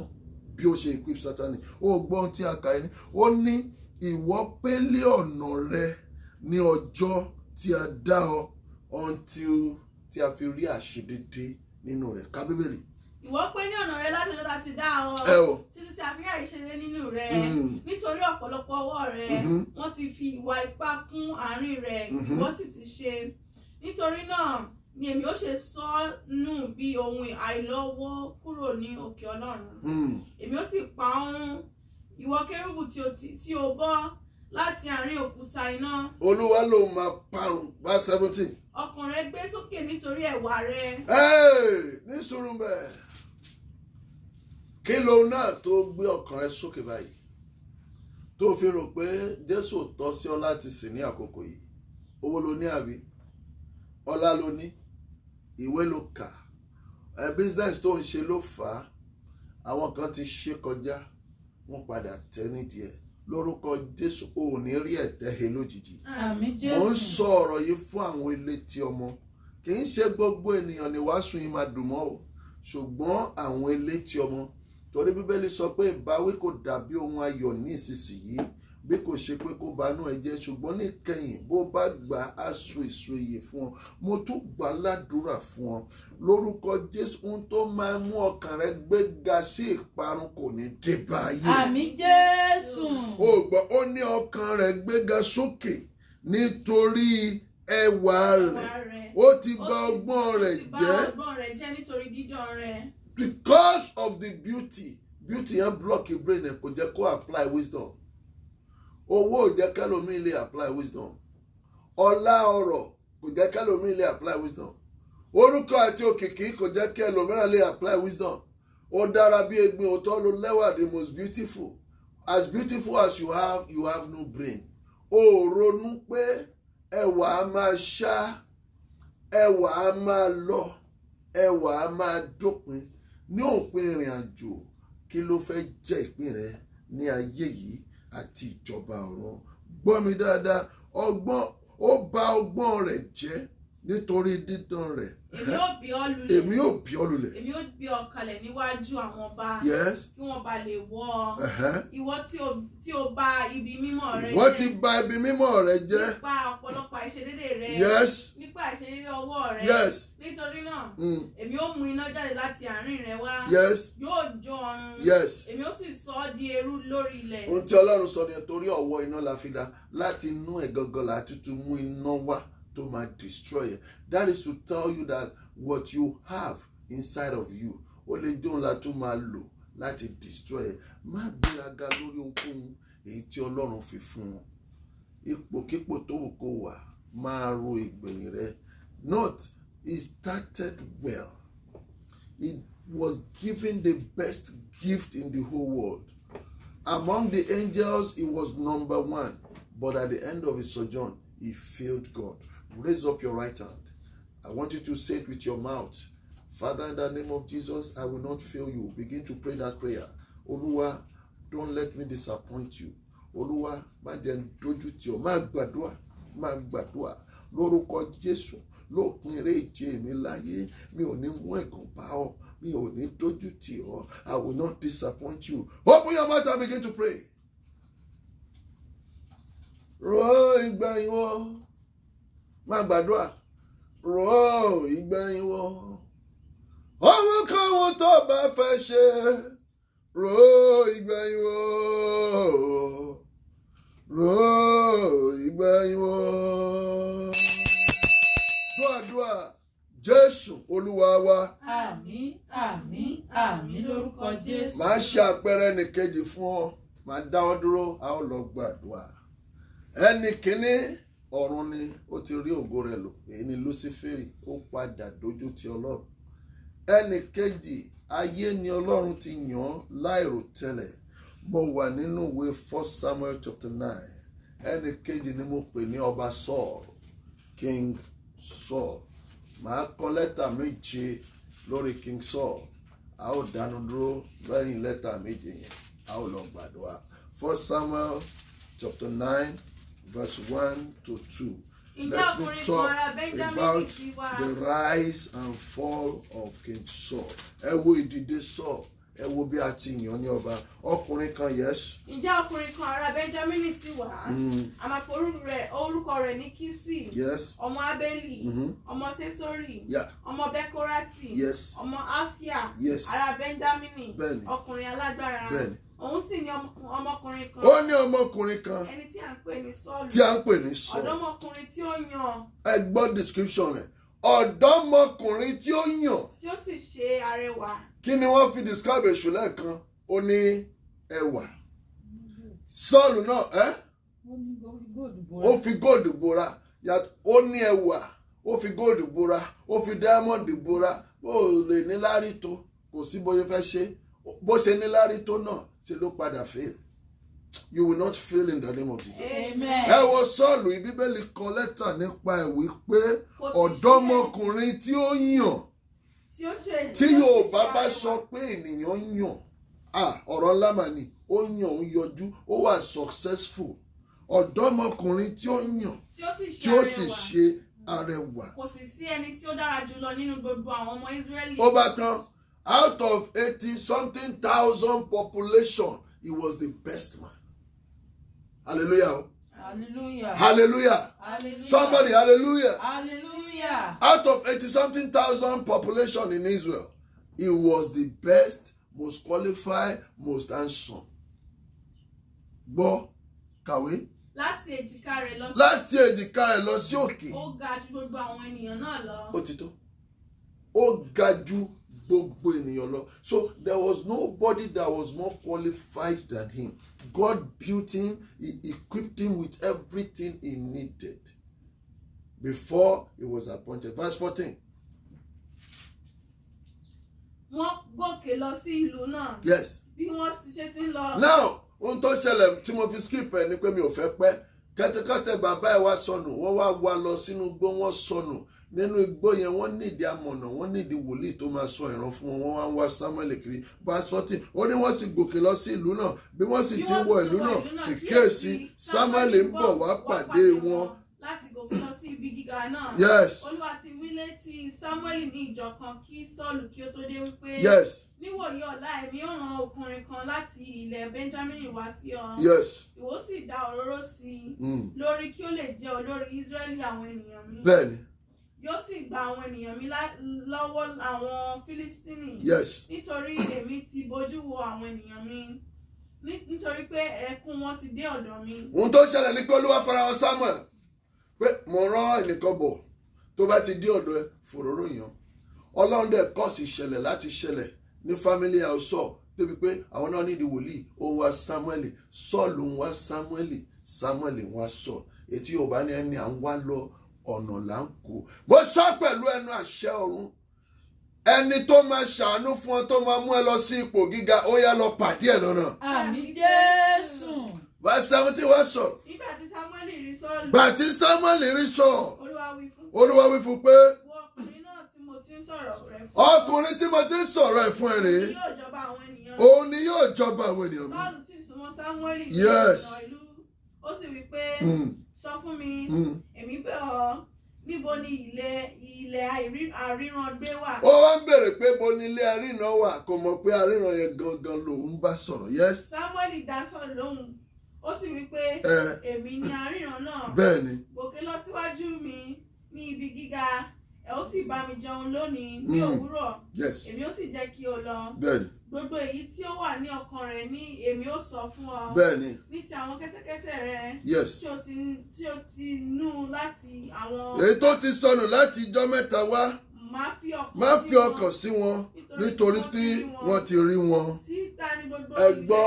bí ó ṣe equip Sátánì. Ó gbọ́n tí a kà ní. Ó ní ìwọ pélé ọ̀nà rẹ ní ọjọ́ tí a dá ọ until tí a fi rí àṣedédé nínú rẹ̀. Ká Bíbélì. Ìwọ pé ní ọ̀nà rẹ láti ọjọ́ tí a ti dá ọ. Ẹ o. Títí tí a fi rí àìṣeré nínú rẹ nítorí ọ̀pọ̀lọpọ̀ ọwọ́ rẹ wọ́n ti fi ìwà ipá kún àárín rẹ ìwọ sì ti ṣe nítorí náà ni èmi ó ṣe sọ ọ́ nù bí ohun àìlọ́wọ́ kúrò ní òkè Ọlọ́run èmi ó sì pa ọ́ run ìwọ kérúbù tí o bọ́ láti àárín òkúta iná. Olúwa ló máa parun. Verse 17. Ọkàn rẹ gbé sókè nítorí ẹwà rẹ. Ní sùúrù bẹ́ẹ̀ kí ló náà tó gbé ọkàn rẹ sókè báyìí tó fi rò pé Jésù tọ́ sí ọ láti sìn ní àkókò yìí? Owó ló ní àbí? Ọlá ló ní? Ìwé ló kà? Business tó ń ṣe ló fà á? Àwọn kan ti ṣe kọjá wọ́n padà tẹ́ nídìí ẹ̀. Lórúkọ Jésù ò ní rí ẹ̀tẹ́ he lójijì. Àmín Jésù. Mo ń sọ ọ̀rọ̀ yìí fún àwọn elétí ọmọ. Kì í ṣe gbogbo ènìyàn ni wàásù yìí máa dùn mọ́ o, ṣùgbọ́n àwọn elétí ọmọ. Torí Bíbélì sọ pé ìbáwí kò dàbí ohun ayọ̀ ní ìsinsìnyí bí kò ṣe pé kó banú ẹ jẹ́, ṣùgbọ́n níkẹyìn bó bá gbà á so èso ìyè fún ọ. Mo tún gbà ládùúrà fún ọ lórúkọ Jésù. Ohun tó máa mú ọkàn rẹ gbéga sí ìparun kò ní dé bá ayé. Àmín Jésù. Ó gbọ́, ó ní ọkàn rẹ gbéga sókè nítorí ẹwà rẹ̀. Ó ti bà ọgbọ́n rẹ̀ jẹ́ nítorí dídán rẹ̀. Because of the beauty yẹn block your brain ẹ kò jẹ́ kó apply wisdom. Owó ò jẹ́ kẹ́lòmíì lè apply wisdom. Ọlá ọrọ̀ kò jẹ́ kẹ́lòmíì lè apply wisdom. Orúkọ àti òkìkí kò jẹ́ kẹ́lòmíràn lè apply wisdom. Ó dára bí egbin, òótọ́ ló lẹ́wà, the most beautiful. As beautiful as you have no brain. Ó ronú pé ẹwà á máa ṣá, ẹwà á máa lọ, ẹwà á máa dópin. Ní òpin ìrìn àjò kí ló fẹ́ jẹ́ ìpín rẹ ní ayé yìí àti ìjọba ọ̀run? Gbọ́ mi dáadáa, ọgbọ́n ó bà ọgbọ́n rẹ̀ jẹ́ nítorí dídán rẹ̀. Èmi ó bí ọ lulẹ̀. Èmi ó bí ọ lulẹ̀. Èmi ó gbé ọ kalẹ̀ níwájú àwọn ọba. Yes. Kí wọ́n bá lè wọ́ ọ. Ìwọ tí o bà ibi mímọ́ rẹ jẹ́. Ìwọ ti bà ibi mímọ́ rẹ jẹ́. Nípa ọ̀pọ̀lọpọ̀ àìṣedéédé rẹ. Yes. Nípa àìṣedéédé ọwọ́ rẹ. Yes. Nítorí náà, èmi ó mú iná jáde láti àárín rẹ wá. Yes. Yóò jó ọrun. Yes. Èmi ó sì sọ ọ́ di eérú lórí ilẹ̀. Ohun tí Ọlọ́run sọ ni torí ọwọ́ iná la fi dá, láti inú ẹ̀ gangan la tútù mú iná wá tó máa destroy it. That is to tell you that what you have inside of you ó lè jóun la tún máa lò láti destroy it. Má gbéraga lórí ohunkóhun èyí tí Ọlọ́run fi fún ọ. Ipòkípò tó wù kó wà máa ro ìgbẹ̀yìn rẹ. Note, he started well. He was given the best gift in the whole world. Among the angels, he was number 1. But at the end of his sojourn, he failed God. Raise up your right hand. I want you to say it with your mouth. Father, in the name of Jesus, I will not fail you. Begin to pray that prayer. Olúwa, don't let me disappoint you. Olúwa, má jẹ́ n dójú tì ọ́. Má gbàdúrà. Lórúkọ Jésù, lópin eré ìje mi láyé, mi ò ní mú ẹ̀gàn bá ọ. Mi ò ní dójú tì ọ́. I will not disappoint you. Open your mouth and begin to pray. Rọ̀ ìgbẹ̀yìn wò. Má gbàdúrà. Rọ̀ ìgbẹ̀yìn wò. Ohunkóhun tó bá fẹ́ ṣe. Rọ̀ ìgbẹ̀yìn wò. Rọ̀ ìgbẹ̀yìn wò. Dúàdúà Jésù Olúwa wa. Àmín, àmín, àmín lórúkọ Jésù. Màá ṣe àpẹẹrẹ ẹnìkejì fún ọ. Màá dá ọ dúró, a ó lọ gbàdúrà. Ẹnì kìíní ọ̀run ni ó ti rí ògo rẹ̀ lò. Èyí ni Lúsíférì, ó padà dójú ti Ọlọ́run. Ẹnì kejì, ayé ni Ọlọ́run ti yàn án láìrò tẹ́lẹ̀. Mo wà nínú ìwé 1 Samuel chapter 9. Ẹnì kejì ni mo pè ní ọba Saul, King Saul. Màá kọ lẹ́tà méje lórí King Saul. A ó dánu dúró lẹ́yìn lẹ́tà méje yẹn. A ó lọ gbàdúrà. 1 Samuel chapter 9 verse 1 to 2. Let me talk about the rise and fall of King Saul. Ẹ wo ìdìde Saul. ẹ wo bí a ti yàn ní ọba. Ọkùnrin kan, yes. Ǹjẹ́ ọkùnrin kan ará Benjamin sì wá? A máa pe orúkọ rẹ̀ ní Kísì. Yes. Ọmọ Ábélì. Ọmọ Sésórì. Yeah. Ọmọ Bẹ́kórátì. Yes. Ọmọ Áfíà. Yes. Ará Benjamin. Bẹ́ẹ̀ni. Ọkùnrin alágbára. Bẹ́ẹ̀ni. Òun sì ní ọmọkùnrin kan. Ó ní ọmọkùnrin kan Ẹni tí à ń pè ní Sọ́ọ̀lù. tí a ń pè ní Sọ́ọ̀lù. Ọ̀dọ́mọkùnrin tí ó yàn. Ẹ gbọ́ description rẹ̀. Ọ̀dọ́mọkùnrin tí ó yàn. Tí ó sì ṣe arẹwà. Kí ni wọ́n fi describe èṣù lẹ́ẹ̀kan? Ó ní ẹwà. Sọ́ọ̀lù náà ó fi góòdù bora. Ó ní ẹwà. Ó fi góòdù bora. Ó fi diamond bora. Ó lè níláárí tó. Kò sí bóyá fẹ́ ṣe. Bó ṣe níláárí tó náà ṣe ló padà fail. You will not fail in the name of Jesus. Amen. Ẹ wo Sọ́ọ̀lù, Bíbélì kọ lẹ́tà nípa ẹ̀ wípé ọ̀dọ́mọkùnrin tí ó yàn. Tí Yorùbá bá sọ pé ènìyàn yàn, ọ̀rọ̀ ńlá mà ní, ó yàn, ó yọjú, ó wà successful. Ọ̀dọ́mọkùnrin tí ó yàn, tí ó sì ṣe arẹwà. Kò sì sí ẹni tí ó dára jùlọ nínú gbogbo àwọn ọmọ Ísírẹ́lì. Ó bá tán, out of 80-something thousand population, he was the best man. Hallelujah. Hallelujah. Hallelujah. Hallelujah. Somebody, hallelujah. Hallelujah. Out of 80-something thousand population in Israel, he was the best, most qualified, most handsome. Gbọ́, kàwé. Láti èjìká rẹ̀ lọ sí òkè. Ó ga ju gbogbo àwọn ènìyàn náà lọ. Ó ti tó. Ó ga ju gbogbo ènìyàn lọ. So there was nobody that was more qualified than him. God built him, he equipped him with everything he needed before he was appointed. Verse 14. Wọ́n gòkè lọ sí ìlú náà. Yes. Bí wọ́n ṣe ti ń lọ. Now, ohun tó ṣẹlẹ̀ tí mo fi skip ẹ̀ ni pé mi ò fẹ́ pẹ́. Kẹ́tẹ́kẹ́tẹ́ bàbá ẹ̀ wá sọnù, wọ́n wá lọ sínú igbó, wọ́n sọnù. Nínú igbó yẹn wọ́n nídìí amọ̀nà, wọ́n nídìí wòlíì tó máa sọ ìran fún wọn, wọ́n wá ń wá Samuel kiri. Verse 14, ó ní wọ́n sì gòkè lọ sí ìlú náà, bí wọ́n sì ti wọ ìlú náà, sì kíyèsí Samuel ń bọ̀ wá pàdé wọn. Láti gòkè lọ sí ibi gíga náà. Yes. Olúwa ti wí létí Samuel ní ìjọ kan kí Sọ́ọ̀lù kí ó tó dé wípé. Yes. Níwòyí ọ̀la èmi ó rán ọkùnrin kan láti ilẹ̀ Benjamin wá sí ọ. Yes. Ìwọ sì dá òróró sí i lórí kí ó lè jẹ́ olórí Ísírẹ́lì àwọn ènìyàn mi. Bẹ́ẹ̀ni. Yóò sì gba àwọn ènìyàn mi lọ́wọ́ àwọn Fílístínì. Yes. Nítorí èmi ti bójú wo àwọn ènìyàn mi. Nítorí pé ẹkún wọn ti dé ọ̀dọ̀ mi. Ohun tó ṣẹlẹ̀ ni pé Olúwa farahàn Samuel pé mo rán ẹnìkan bọ̀ tó bá ti dé ọ̀dọ̀ ẹ fòróró yàn. Ọlọ́run dẹ̀ kọ́ọ̀sì ìṣẹ̀lẹ̀ láti ṣẹlẹ̀ ní family house débi pé àwọn náà nídìí wòlíì ó wá Samuel, Sọ́ọ̀lù ń wá Samuel, Samuel ń wá Sọ́ọ̀lù. Ètí Yorùbá ní ẹni à ń wá lọ ọ̀nà là ń kó. Mo sọ pẹ̀lú ẹnu àṣẹ ọ̀run, ẹni tó máa ṣàánú fún ọ tó máa mú ẹ lọ sí ipò gíga, ó yá lọ pàdé ẹ lọ́nà. Àmín Jésù. Verse 17 wá sọ̀rọ̀. Nígbà tí Samuel rí Sọ́ọ̀lù. Gbà tí Samuel rí Sọ́ọ̀lù. Olúwa wí fún pé. Ọkùnrin náà tí mo ti ń sọ̀rọ̀ rẹ̀ fún. Ọkùnrin tí mo ti ń sọ̀rọ̀ ẹ̀ fún ẹ rèé. Òun ni yóò jọba àwọn ènìyàn mi. Sọ́ọ̀lù sì súnmọ́ Samuel. Yes. Ó sì wí pé sọ fún mi, èmi bẹ̀ ọ́, níbo ni ilẹ̀ àríran gbé wà? Ó wá ń bèrè pé bo ni ilé àríran wà, kò mọ̀ pé àríran yẹn gangan lòun bá sọ̀rọ̀. Yes. Samuel dá Sọ́ọ̀lù lóhùn, ó sì wí pé èmi ni àríran náà. Bẹ́ẹ̀ni. Gòkè lọ síwájú mi ní ibi gíga, ẹ ó sì bá mi jẹun lónìí ní òwúrọ̀. Yes. Èmi ó sì jẹ́ kí o lọ. Bẹ́ẹ̀ni. Gbogbo èyí tí ó wà ní ọkàn rẹ̀ ni èmi ó sọ fún ọ. Bẹ́ẹ̀ni. Ní ti àwọn kẹ́tẹ́kẹ́tẹ́ rẹ. Yes. Tí ó ti nú láti àwọn. Èyí tó ti sọnù láti ijọ́ mẹ́ta wá. Má fi ọkàn sí wọn nítorí tí wọ́n ti rí wọn. Ẹ gbọ́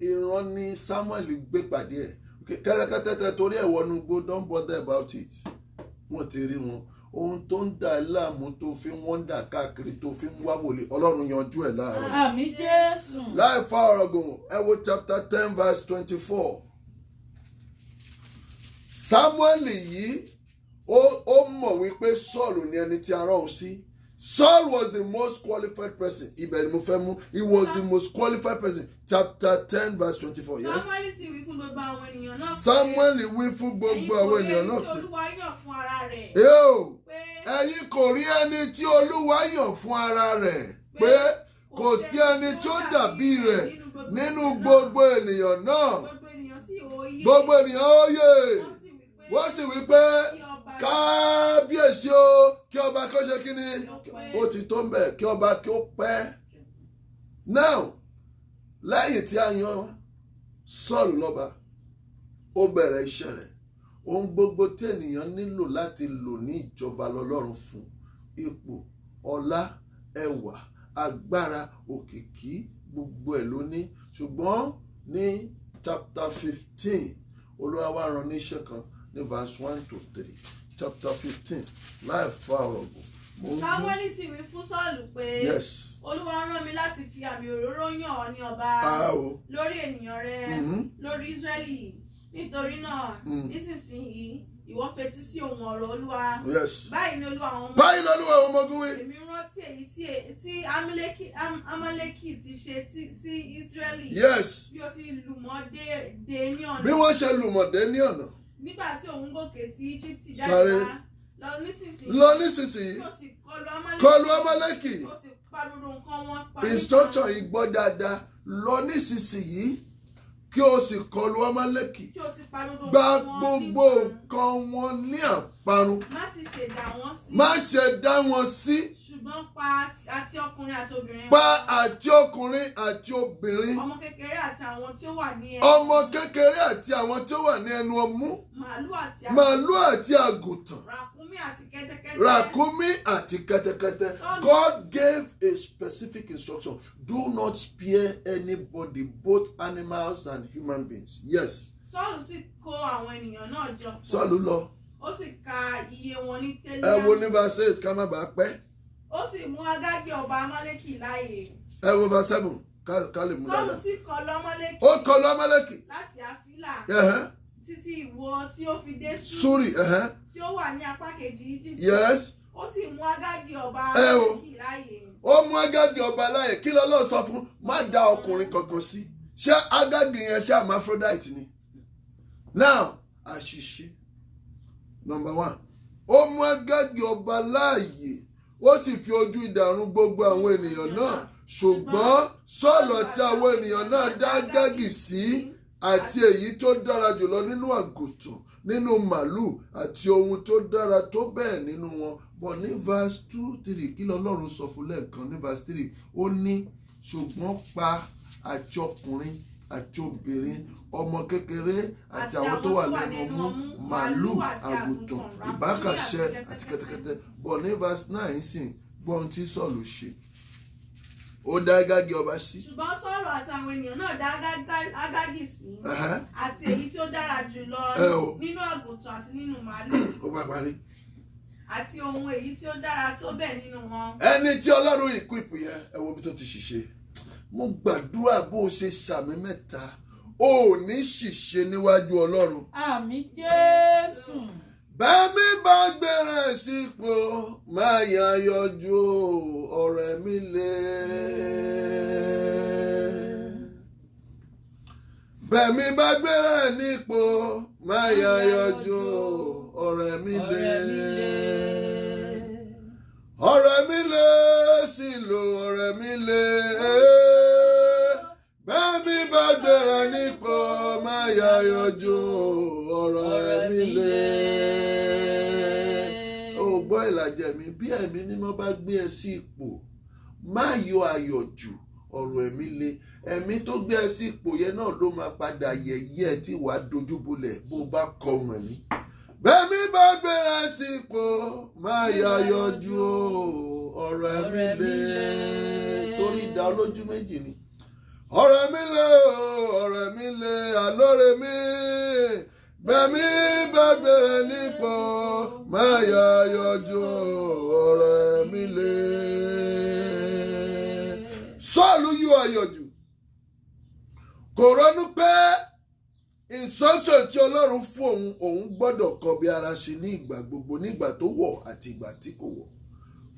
ìran ni Samuel gbé pàdé ẹ̀. Kẹ́tẹ́kẹ́tẹ́ torí ẹ̀ wọnú gbó, don't bother about it. Wọ́n ti rí wọn. Ohun tó ń dà láàmú tó fi ń wọ́ndà káàkiri tó fi ń wá wòlé, Ọlọ́run yanjú ẹ̀ láàárọ̀. Àmín Jésù. Láì fa ọ̀rọ̀ gùn, ẹ wo chapter 10 verse 24. Samuel yìí ó mọ̀ wípé Saul ni ẹni tí a rán òun sí. Saul was the most qualified person. Ibẹ̀ ni mo fẹ́ mú. He was the most qualified person. Chapter 10 verse 24. Yes. Samuel sì wí fún gbogbo àwọn ènìyàn náà. Samuel wí fún gbogbo àwọn ènìyàn náà pé. Ẹ̀yin kò rí ẹni tí Olúwa yàn fún ara rẹ̀. Ẹ̀yin kò rí ẹni tí Olúwa yàn fún ara rẹ̀. Pé kò sí ẹni tí ó dàbí rẹ̀ nínú gbogbo ènìyàn náà. Gbogbo ènìyàn ó yè. Wọ́n sì wí pé kábíyèsí o, kí ọba kí ó ṣe kí ni? Ó ti tó ń bẹ̀ kí ọba kí ó pẹ́. Now, lẹ́yìn tí a yan Sọ́ọ̀lù lọ́ba, ó bẹ̀rẹ̀ iṣẹ́ rẹ̀. Ohun gbogbo tí ènìyàn nílò láti lò ní ìjọba lọ́lọ́run fún: ipò, ọlá, ẹwà, agbára, òkìkí, gbogbo ẹ̀ ló ní. Ṣùgbọ́n ní chapter 15, Olúwa wá rán níṣẹ́ kan ní verse 1 to 3. Chapter 15, láì fa ọ̀rọ̀ gùn. Sámúẹ́lì sì wí fún Sọ́ọ̀lù pé Olúwa rán mi láti fi àmì òróró yàn ọ́ ní ọba lórí ènìyàn rẹ, lórí Ísírẹ́lì. Nítorí náà nísinsìnyí ìwọ fetí sí ohùn ọ̀rọ̀ Olúwa. Báyìí ni Olúwa àwọn ọmọ ogun wí. Èmi rántí èyí tí Amaleki ti ṣe sí Ísírẹ́lì. Bí ó ti lùmọ̀ dé ní ọ̀nà. Bí wọ́n ṣe lùmọ̀ dé ní ọ̀nà. Nígbà tí òun gòkè tí Íjíbítì jáde wá. Lọ nísinsìnyí kọlù Amaleki. Instruction yìí gbọ́ dáadáa. Lọ nísinsìnyí kí o sì kọlù Amaleki. Gba gbogbo nǹkan wọn ní àparun. Má ṣe dá wọn sí. Ṣùgbọ́n pa àti ọkùnrin àti obìnrin. Pa àti ọkùnrin àti obìnrin. Ọmọ kékeré àti àwọn tí ó wà ní ẹnu. Ọmọ kékeré àti àwọn tí ó wà ní ẹnu ọmú. Màálù àti àgùntàn. Ràkúnmí àti kẹ́tẹ́kẹ́tẹ́. God gave a specific instruction. Do not spare anybody, both animals and human beings. Yes. Sọ́ọ̀lù sì kó àwọn ènìyàn náà jọ. Sọ́ọ̀lù lọ. Ó sì ka iye wọn ní tẹ́lẹ̀. Ẹ wo ní verse 8 ká má bàa pẹ́. Ó sì mú Agágì ọba Amaleki láàyè. Ẹ wo verse 7 ká lè mú dáadáa. Sọ́ọ̀lù sì kọlù Amaleki. Ó kọlù Amaleki. Láti Àfílà. Títí ìwọ tí ó fi dé Súrì. Tí ó wà ní apá kejì Íjíbítì. Yes. Ó sì mú Agágì ọba Amaleki láàyè. Ó mú Agágì ọba láàyè. Kí lọ́lọ́run sọ fún? Má dá ọkùnrin kankan sí. Ṣé Agágì yẹn ṣe hermaphrodite ni? Now, àṣìṣe. Number 1. Ó mú Agágì ọba láàyè. Ó sì fi ojú ìdàrún gbogbo àwọn ènìyàn náà. Ṣùgbọ́n Sọ́ọ̀lù àti àwọn ènìyàn náà dá Agágì sí àti èyí tó dára jùlọ nínú àgùntàn, nínú màálù àti ohun tó dára tó bẹ́ẹ̀ nínú wọn. But ní verse 2-3 kí lọ́lọ́run sọ fún lẹ́ẹ̀kan ní verse 3 ó ní ṣùgbọ́n pa àti ọkùnrin àti obìnrin, ọmọ kékeré àti àwọn tó wà lẹ́nu ọmú, màálù, àgùntàn, ìbákasẹ àti kẹ́tẹ́kẹ́tẹ́. But ní verse 9 sìn gbọ́n tí Sọ́ọ̀lù ṣe. Ó dá Agágì ọba sí. Ṣùgbọ́n Sọ́ọ̀lù àti àwọn ènìyàn náà dá Agágì sí. Àti èyí tí ó dára jùlọ nínú àgùntàn àti nínú màálù. Ó bá parí. Àti ohun èyí tí ó dára tó bẹ́ẹ̀ nínú wọn. Ẹni tí Ọlọ́run equip yẹn, ẹ wo bí tó ti ṣiṣẹ́. Mo gbàdúrà bó o ṣe ṣàmì mẹ́ta, o ò ní ṣìṣe níwájú Ọlọ́run. Àmín Jésù. Bẹ́ẹ̀mi bá gbẹ̀rẹ̀ sípò, máa yà yọjú ọ̀rẹ́ mi lé. Bẹ́ẹ̀mi bá gbẹ̀rẹ̀ nípò, máa yà yọjú ọ̀rẹ́ mi lé. Ọ̀rẹ́ mi lé sí lo ọ̀rẹ́ mi lé. Bẹ́ẹ̀mi bá gbẹ̀rẹ̀ nípò, máa yà yọjú ọ̀rẹ́ mi lé. Gbọ́ ìlàjẹ mi, bí ẹ̀mí mímọ́ bá gbé ẹ sí ipò, má yọ ayọ̀ jù ọ̀rọ̀ ẹ̀mí le. Ẹ̀mí tó gbé ẹ sí ipò yẹn náà ló máa padà yẹ̀yẹ́ tí wàá dojú bolẹ̀ bó bá kọ ohun ẹ̀mí. Bẹ́ẹ̀mi bá gbé ẹ sí ipò, má yọ ayọ̀ jù ọ̀rọ̀ ẹ̀mí le. Torí ìdá olójú méjì ni. Ọ̀rọ̀ ẹ̀mí le, ọ̀rọ̀ ẹ̀mí le, àlóore mi. Bẹ́ẹ̀mi bá gbèrè nípò, máa yà yọjú ọ̀rẹ́ mi lé. Sọ́ọ̀lù yóò ayọ̀jù. Kò ronú pé instruction tí Ọlọ́run fún òun gbọ́dọ̀ kọbi ara sí ní ìgbà gbogbo, nígbà tó wọ̀ àti ìgbà tí kò wọ̀.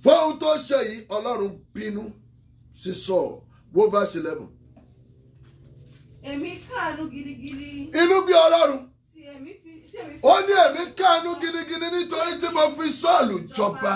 Fún ohun tó ṣe yìí, Ọlọ́run bínú sí Sọ́ọ̀lù. Wo verse 11. Èmi káàánú gidigidi. Inú bí Ọlọ́run. Ó ní èmi káàánú gidigidi nítorí tí mo fi Sọ́ọ̀lù jọba.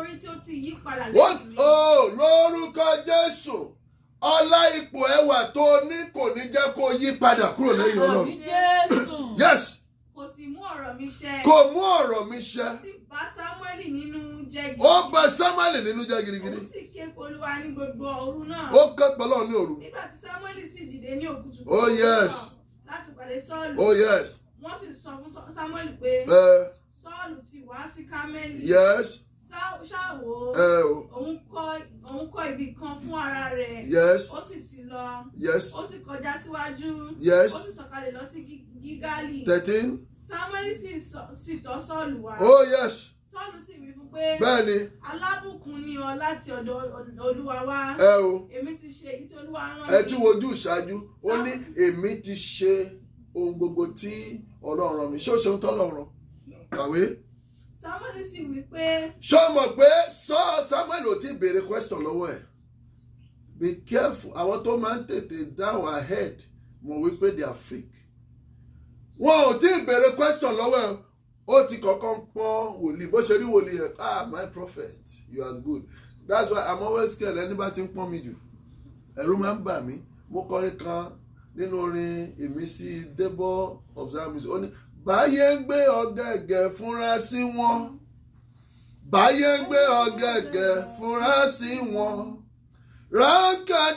nítorí tí ó ti yí padà What? lẹ́yìn mi. Oh, lórúkọ Jésù. Ọlá ipò ẹwà tó ní kò ní jẹ́ kó yí padà kúrò lẹ́yìn Ọlọ́run. Àmín Jésù. Yes. Kò sì mú ọ̀rọ̀ mi ṣẹ. Kò mú ọ̀rọ̀ mi ṣẹ. Ó sì bá Sámúẹ́lì nínú jẹ́ gidi. Ó bà Sámúẹ́lì nínú jẹ́ gidigidi. Ó sì ké pe Olúwa ní gbogbo òru náà. Ó ké pe Ọlọ́run ní òru. Nígbà tí Sámúẹ́lì sì dìde ní òkùtùkùtù. Oh yes. Láti pàdé Sọ́ọ̀lù. Oh yes. Wọ́n sì sọ fún Sámúẹ́lì pé Sọ́ọ̀lù ti wá sí Kámẹ́lì. Yes. Ṣáwó. Òun kọ́ ibì kan fún ara rẹ̀. Yes. Ó sì ti lọ. Yes. Ó sì kọjá síwájú. Yes. Ó sì sọ̀kalẹ̀ lọ sí Gígálì. 13. Sámúẹ́lì sì tọ̀ Sọ́ọ̀lù wá. Oh yes. Sọ́ọ̀lù sì wí fún pé Bẹ́ẹ̀ni. alábùkún ni ọ láti ọ̀dọ̀ Olúwa wá. Èmi ti ṣe èyí tí Olúwa rán mi. Ẹ tún wojú ìṣáájú. Ó ní èmi ti ṣe ohun gbogbo tí Ọlọ́run rán mi. Ṣé o ṣe ohun tó Ọlọ́run rán? Kàwé. Sámúẹ́lì sì wí pé. Ṣé o mọ̀ pé Samuel ò tí ì béèrè question lọ́wọ́ ẹ̀? Be careful. Àwọn tó máa ń tètè down ahead mọ̀ wípé they are fake. Wọn ò tí ì béèrè question lọ́wọ́ ẹ̀. Ó ti kọ́kọ́ pọ́n wòlíì. Bó ṣe rí wòlíì rẹ̀, my prophet, you are good. That's why I'm always scared ẹni bá ti ń pọ́n mi jù. Ẹ̀rù máa ń bà mí. Mo kọrin kan nínú orin ìmísí Debo of Zamis. Ó ní báyé ń gbé ọ̀gẹ̀gẹ̀ fúnra sí wọn. Báyé ń gbé ọ̀gẹ̀gẹ̀ fúnra sí wọn. Ránkà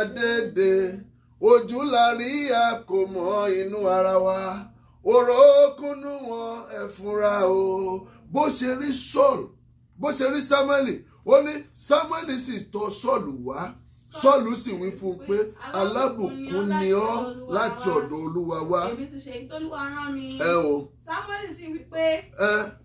dédé, ojú la rí a kò mọ inú ara wa. Òrókùnú wọn ẹ fúnra o. Bó ṣe rí Saul, bó ṣe rí Sámúẹ́lì, ó ní Sámúẹ́lì sì tọ̀ Sọ́ọ̀lù wá. Sọ́ọ̀lù sì wí fún un pé alábùkún ni ọ́ láti ọ̀dọ̀ Olúwa wá. Èmi ti ṣe èyí tí Olúwa rán mi. Sámúẹ́lì sì wí pé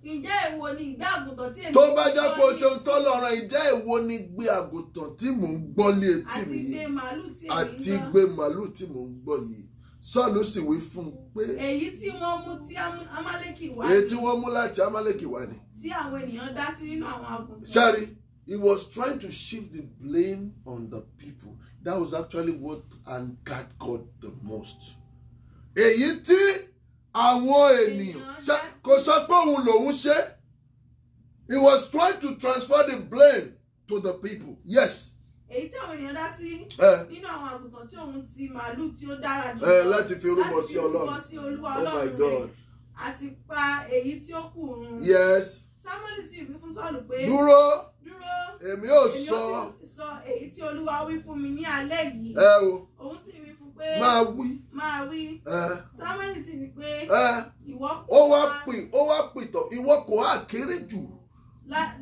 ǹjẹ́ èwo ni ìgbé àgùntàn tí èmi. Tó bá jẹ́ pé o ṣe ohun tó lọ́rọ̀, ìjẹ́ èwo ni gbé àgùntàn tí mò ń gbọ́ lé etí mi yìí àti gbé màálù tí mò ń gbọ́ yìí. Sọ́ọ̀lù sì wí fún un pé èyí tí wọ́n mú tí Amálẹ́kì wá. Èyí tí wọ́n mú láti Amálẹ́kì wá ni. Tí àwọn ènìyàn dá sí nínú àwọn àgùntàn. Sorry. He was trying to shift the blame on the people. That was actually what angered God the most. Èyí tí àwọn ènìyàn kò sọ pé òun lòun ṣe. He was trying to transfer the blame to the people. Yes. Èyí tí àwọn ènìyàn dá sí nínú àwọn àgùntàn tí òun ti màálù tí ó dára jù. Láti fi rúbọ sí Ọlọ́run. Oh my God. A sì pa èyí tí ó kù run. Yes. Sámúẹ́lì sì wí fún Sọ́ọ̀lù pé. Dúró. Èmi ò sọ èyí tí Olúwa wí fún mi ní alẹ́ yìí. Òun sì wí fún pé. Máa wí. Sámúẹ́lì sì wí pé. Ìwọ kò ó wá pìtọ̀ ìwọ kò á kéré jù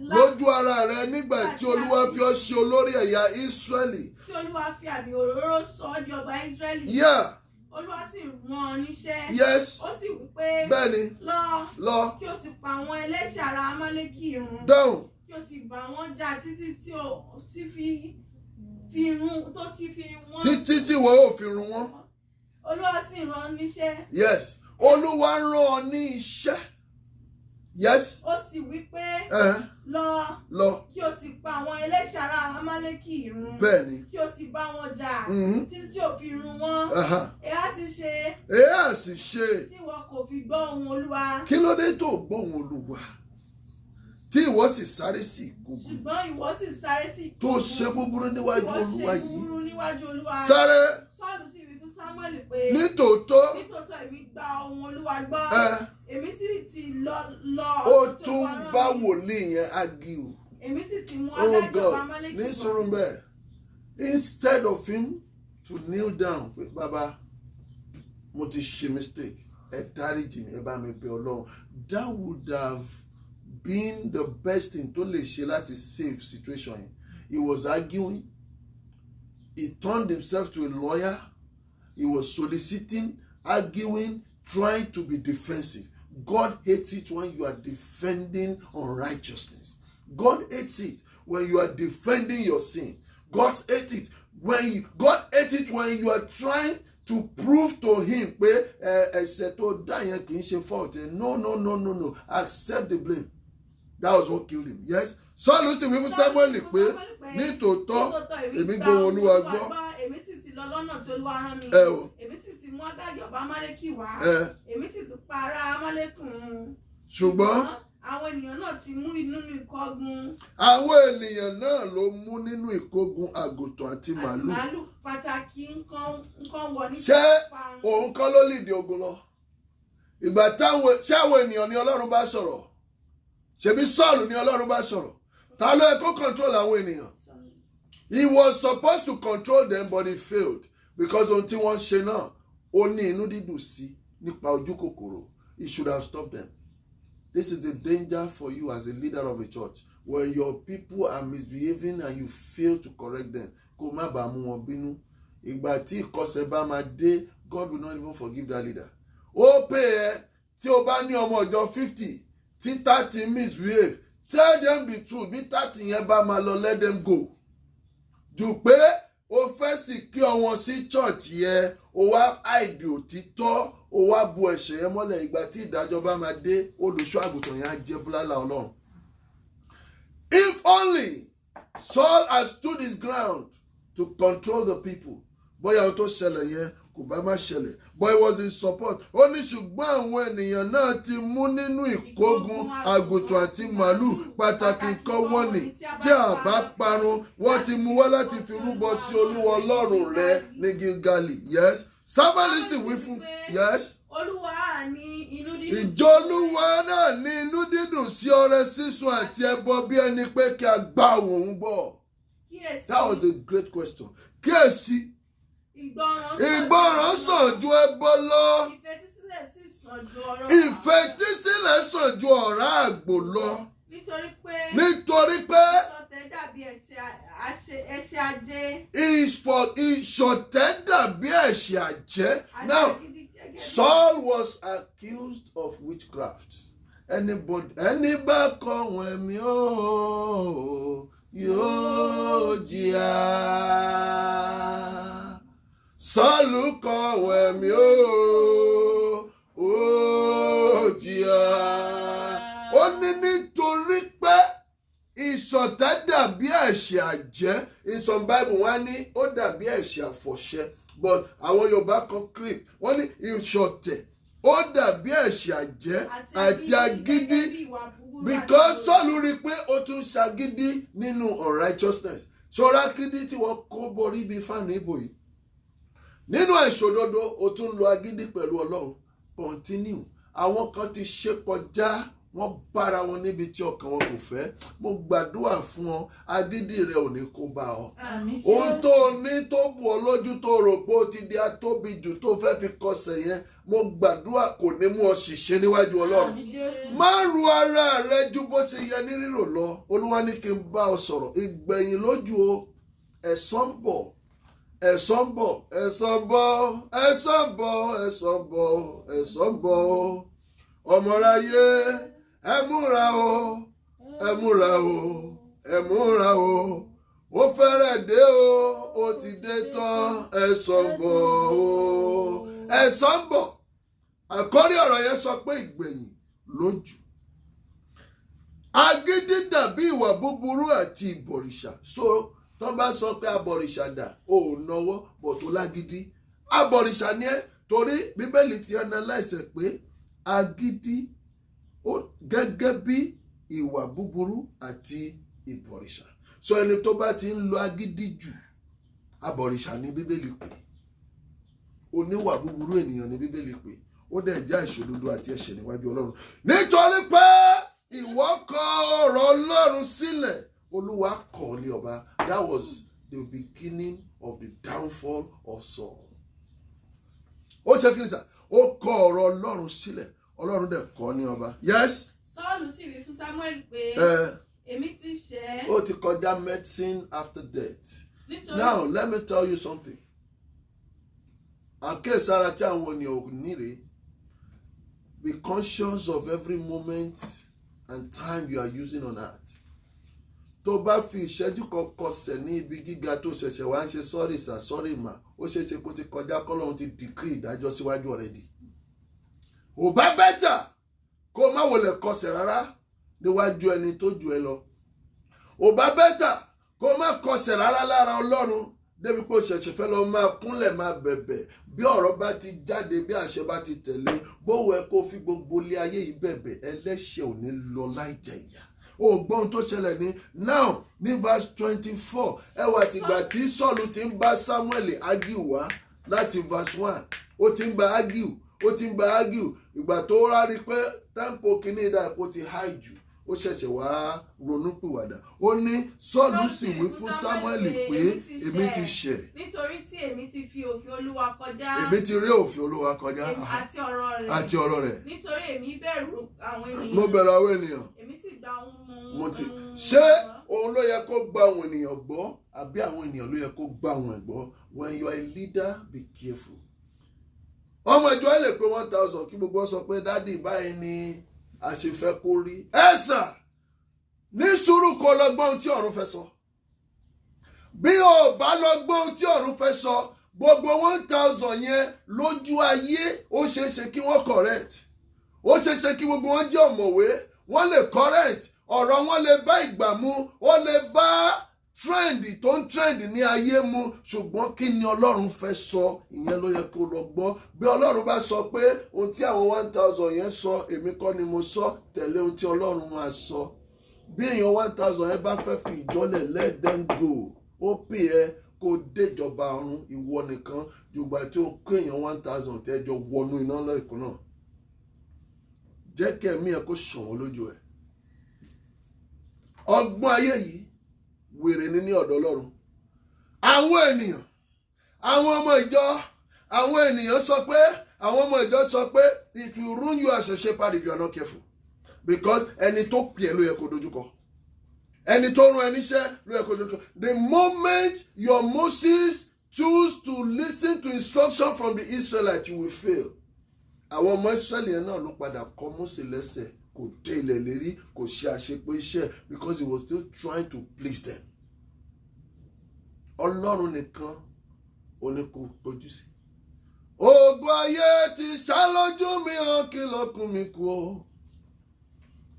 lójú ara rẹ nígbà tí Olúwa fi ọ́ ṣe olórí ẹ̀yà Ísírẹ́lì. Tí Olúwa fi àmì òróró sọ ọ́ di ọba Ísírẹ́lì. Yeah. Olúwa sì rán ọ níṣẹ́. Yes. Ó sì wí pé. Bẹ́ẹ̀ni. Lọ. Kí o sì pa àwọn ẹlẹ́ṣẹ̀ ara Amálẹ́kì run. Dáhùn. Kí o sì bá wọn jà títí tí ó ti fi run tó ti fi wọ́n. Títí tí wọ́n ò fi run wọ́n. Olúwa sì rán ọ níṣẹ́. Yes. Olúwa rán ọ ní iṣẹ́. Yes. Ó sì wí pé. Lọ. Kí o sì pa àwọn ẹlẹ́ṣẹ̀ ara Amálẹ́kì run. Bẹ́ẹ̀ni. Kí o sì bá wọn jà. Títí tí ó fi run wọ́n. Èyí sì ṣe. Tí ìwọ kò fi gbọ́ ohùn Olúwa. Kí ló dé tó gbọ́ ohùn Olúwa? Tí ìwọ sì sáré sí ìkógun. Ṣùgbọ́n ìwọ sì sáré sí ìkógun. Tó ṣe búburú níwájú Olúwa yìí. Ìwọ ṣe búburú níwájú Olúwa. Sáré. Sọ́ọ̀lù sì wí fún Sámúẹ́lì pé. Nítòótọ́ èmi gba ohùn Olúwa gbọ́. Èmi sì ti lọ. Ó tún bá wòlíì yẹn agiu. Èmi sì ti mú adájọ́ Amálẹ́kì. Ní sùúrù bẹ́ẹ̀. Instead of him to kneel down pé bàbá mo ti ṣe mistake ẹ dáríjì mi ẹ bá mi bẹ̀ Ọlọ́run, that would have been the best thing tó lè ṣe láti save situation yẹn. He was arguing. He turned himself to a lawyer. He was soliciting, arguing, trying to be defensive. God hates it when you are defending unrighteousness. God hates it when you are defending your sin. God hates it when you are trying to prove to him pé ẹ̀ṣẹ̀ tó dá yẹn kì í ṣe fault. No. Accept the blame. That was what killed him. Yes. Sọ́ọ̀lù sì wí fún Sámúẹ́lì pé nítòótọ́ èmi gbọ́ ohùn Olúwa gbọ́. Èmi sì ti lọ lọ́nà tí Olúwa rán mi. Èmi sì ti mú adájọ́ ọba Amálẹ́kì wá. Èmi sì ti pa ará Amálẹ́kì run. Ṣùgbọ́n àwọn àwọn ènìyàn náà ti mú nínú ìkógun. Àwọn ènìyàn náà ló mú nínú ìkógun àgùntàn àti màálù. Màálù pàtàkì nǹkan wọ̀ ní. Ṣé òun kọ́ ló lìdí ogun lọ? Ìgbà ṣé àwọn ènìyàn ni Ọlọ́run bá sọ̀rọ̀? Ṣebí Sọ́ọ̀lù ni Ọlọ́run bá sọ̀rọ̀? Ta ló yẹ kó control àwọn ènìyàn? He was supposed to control them, but he failed because ohun tí wọ́n ṣe náà ó ní inú dídùn sí nípa ojú kòkòrò. He should have stopped them. This is the danger for you as a leader of a church. When your people are misbehaving and you fail to correct them, kó má bàa mú wọn bínú. Ìgbà tí ìkọsẹ̀ bá máa dé, God will not even forgive that leader. Ó pè ẹ́ tí o bá ní ọmọ ọjọ́ 50 tí 30 misbehave, tell them the truth. Bí 30 yẹn bá máa lọ, let them go. Jù pé o fẹ́ sì kí ọwọn sí church yẹn, o wá àìdì òtítọ́, o wá bu ẹ̀ṣẹ̀ yẹn mọ́lẹ̀. Ìgbà tí ìdájọ́ bá máa dé, olùṣọ́ àgùntàn yẹn á jẹ́ búlálà Ọlọ́run. If only Saul has stood his ground to control the people, bóyá ohun tó ṣẹlẹ̀ yẹn kò bá má ṣẹlẹ̀, but he was in support. Ó ní ṣùgbọ́n àwọn ènìyàn náà ti mú nínú ìkógun àgùntàn àti màálù pàtàkì nǹkan wọ́n ní tí a bá parun, wọ́n ti mú wá láti fi rúbọ sí Olúwa Ọlọ́run rẹ ní Gilgali. Yes. Somebody sì wí fún. Yes. Olúwa ní inú dídùn. Ìjọ Olúwa náà ní inú dídùn sí ọrẹ sísun àti ẹbọ bí ẹni pé kí a gbà òun gbọ́. That was a great question. Kíyèsí. Ìgbọràn sàn ju ẹbọ lọ. Ìfetísílẹ̀ sàn ju ọ̀rá àgbò lọ. Nítorí pé ìṣọ̀tẹ̀ dàbí ẹ̀ṣẹ̀ àjẹ́. Ìṣọ̀tẹ̀ dàbí ẹ̀ṣẹ̀ àjẹ́. Now, Saul was accused of witchcraft. Ẹni bá kọ̀ wọ́n ẹ̀mí yóò jìyà. Sọ́ọ̀lù kọ̀ wọ́n ẹ̀mí yóò jìyà. Ó ní nítorí pé ìṣọ̀tẹ̀ dàbí ẹ̀ṣẹ̀ àjẹ́. In some Bible wọ́n ní ó dàbí ẹ̀ṣẹ̀ àfọ̀ṣẹ. But àwọn Yorùbá kan creep, wọ́n ní ìṣọ̀tẹ̀ ó dàbí ẹ̀ṣẹ̀ àjẹ́ àti agídí, because Sọ́ọ̀lù rí i pé ó tún ṣagídí nínú unrighteousness. Ṣọ́ra agídí tí wọ́n kó borí bíi fáànù ìbò yìí. Nínú àìṣòdodo ó tún lo agídí pẹ̀lú Ọlọ́run. Continue. Àwọn kan ti ṣe kọjá, wọ́n bára wọn níbi tí ọkàn wọn kò fẹ́. Mo gbàdúrà fún ọ, agídí rẹ ò ní kó bá ọ. Ohun tó ní tó bù ọ lójú tó rò pé ó ti di atóbi jù tó fẹ́ fi kọsẹ̀ yẹn, mo gbàdúrà kò ní mú ọ ṣìṣe níwájú Ọlọ́run. Má ru ara rẹ ju bó ṣe yẹ ní rírò lọ. Olúwa ní kí n bá ọ sọ̀rọ̀. Ìgbẹ̀yìn lójú o, ẹ̀san ń bọ̀. Ẹ̀san ń bọ̀, ẹ̀san ń bọ̀, ẹ̀san ń bọ̀, ẹ̀san ń bọ̀, ẹ̀san ń bọ̀. Ọmọráyé, ẹ múra o, ẹ múra o, ẹ múra o. Ó fẹ́rẹ̀ dé o, ó ti dé tán, ẹ̀san ń bọ̀ o. Ẹ̀san ń bọ̀. Àkọ́rí ọ̀rọ̀ yẹn sọ pé ìgbẹ̀yìn lójú. Agídí dàbí ìwà búburú àti ìbọ̀rìṣà. So tó bá sọ pé abọ̀rìṣà dà, ò náwó bọ̀ tó lágídí. Abọ̀rìṣà ni ẹ́, torí Bíbélì ti analyse pé agídí gẹ́gẹ́ bí ìwà búburú àti ìbọ̀rìṣà. So ẹni tó bá ti ń lo agídí jù, abọ̀rìṣà ni Bíbélì pè. Oníwà búburú ènìyàn ni Bíbélì pè. Ó dẹ̀ já ìṣòdodo àti ẹ̀ṣẹ̀ níwájú Ọlọ́run. Nítorí pé ìwọ kọ ọ̀rọ̀ Ọlọ́run sílẹ̀, Olúwa kọ̀ ọ́ ní ọba. That was the beginning of the downfall of Saul. Ó ṣe kí ni sà? Ó kọ ọ̀rọ̀ Ọlọ́run sílẹ̀, Ọlọ́run dẹ̀ kọ̀ ọ́ ní ọba. Yes. Sọ́ọ̀lù sì wí fún Samuel pé èmi ti ṣẹ̀. Ó ti kọjá medicine after death. Now let me tell you something. Àkíyèsára tí àwọn ènìyàn ò ní rèé. Be conscious of every moment and time you are using on earth. Tó bá fi ìṣẹ́jú kan kọsẹ̀ ní ibi gíga tó ṣẹ̀ṣẹ̀ wá ń ṣe sorry sir, sorry ma, ó ṣeé ṣe kó ti kọjá kọ́lọ́run ti decree ìdájọ́ síwájú already. Ò bá bẹ́tà kó má wọlé kọsẹ̀ rárá níwájú ẹni tó jù ẹ lọ. Ò bá bẹ́tà kó má kọsẹ̀ rárá lára Ọlọ́run débi pé o ṣẹ̀ṣẹ̀ fẹ́ lọ máa kúnlẹ̀ máa bẹ̀bẹ̀ bí ọ̀rọ̀ bá ti jáde bí àṣẹ bá ti tẹ̀lé bówó ẹ kó fi gbogbo ilé ayé yìí bẹ̀bẹ̀ ẹlẹ́ṣẹ̀ ò ní lọ láì jẹ ìyà. Ògbọ́n tó ṣẹlẹ̀ ní now ní verse 24 ẹwà tìgbà tí Sọ́ọ̀lù ti ń bá Samuel argue wá láti verse 1 ó ti ń bá argue ìgbà tó rárí pé tempo kìíní ìdá ẹ̀kọ́ ti high jù ó ṣẹ̀ṣẹ̀ wá ronúpìwàdà ó ní Sọ́ọ̀lù sì wí fún Samuel pé èmi ti ṣẹ̀ nítorí tí èmi ti fi òfin Olúwa kọjá èmi ti rí òfin Olúwa kọjá àti ọ̀rọ̀ rẹ̀ nítorí èmi bẹ̀rù àwọn ènìyàn mo bẹ̀rù àwọn ènìyàn èmi sì gba ohun mo ti ṣé òun ló yẹ kó gba àwọn ènìyàn gbọ́ àbí àwọn ènìyàn ló yẹ kó gba àwọn ẹ̀ gbọ́? When you are a leader, be careful. ọmọ ìjọ ẹ lè pé 1000 kí gbogbo sọ pé dádì báyìí ni àṣefẹ́ kó rí ẹ̀sà ní sùúrù kó lọ gbọ́ ohun tí ọ̀run fẹ́ sọ. Bí o bá lọ gbọ́ ohun tí ọ̀run fẹ́ sọ gbogbo 1000 yẹn lójú ayé ó ṣeéṣe kí wọ́n correct, ó ṣeéṣe kí gbogbo wọn jẹ́ ọ̀mọ̀wé wọ́n lè correct ọ̀rọ̀ wọn lè bá ìgbà mu ó lè bá trend tó ń trend ní ayé mu ṣùgbọ́n kí ni Ọlọ́run fẹ́ sọ ìyẹn ló yẹ kó lọ gbọ́. Bí Ọlọ́run bá sọ pé ohun tí àwọn 1000 yẹn sọ èmi kọ́ ni mo sọ tẹ̀lé ohun tí Ọlọ́run máa sọ. Bí èèyàn 1000 yẹn bá fẹ́ fi ìjọlẹ̀ let them go ó pè ẹ́ kó déjọba ọ̀run ìwọ nìkan jùgbà tí ó kó èèyàn 1000 tẹ́jọ wọnú iná lẹ́ẹ̀kan náà. Jẹ́ kí ẹ̀mí ẹ kó ṣọ̀wọ́n lójú ẹ̀. Ọgbọ́n ayé yìí wèrè ní ọ̀dọ̀ Ọlọ́run. Àwọn ènìyàn àwọn ọmọ ìjọ sọ pé it will ruin you as a shepherd if you are not careful, because ẹni tó pè é ló yẹ kó dojúkọ, ẹni tó rán ẹni iṣẹ́ ló yẹ kó dojúkọ. The moment your Moses choose to listen to instruction from the Israelites, you will fail. Àwọn ọmọ Israẹli yẹn náà ló padà kọ Mósè lẹ́sẹ̀ kò dé ilẹ̀ lérí kò ṣe àṣepé iṣẹ́ because he was still trying to please them. Ọlọ́run nìkan ò ní kó gbójú sí. Ògo ayé ti sá lójú mi hàn kí lọ́kùn mi kú o.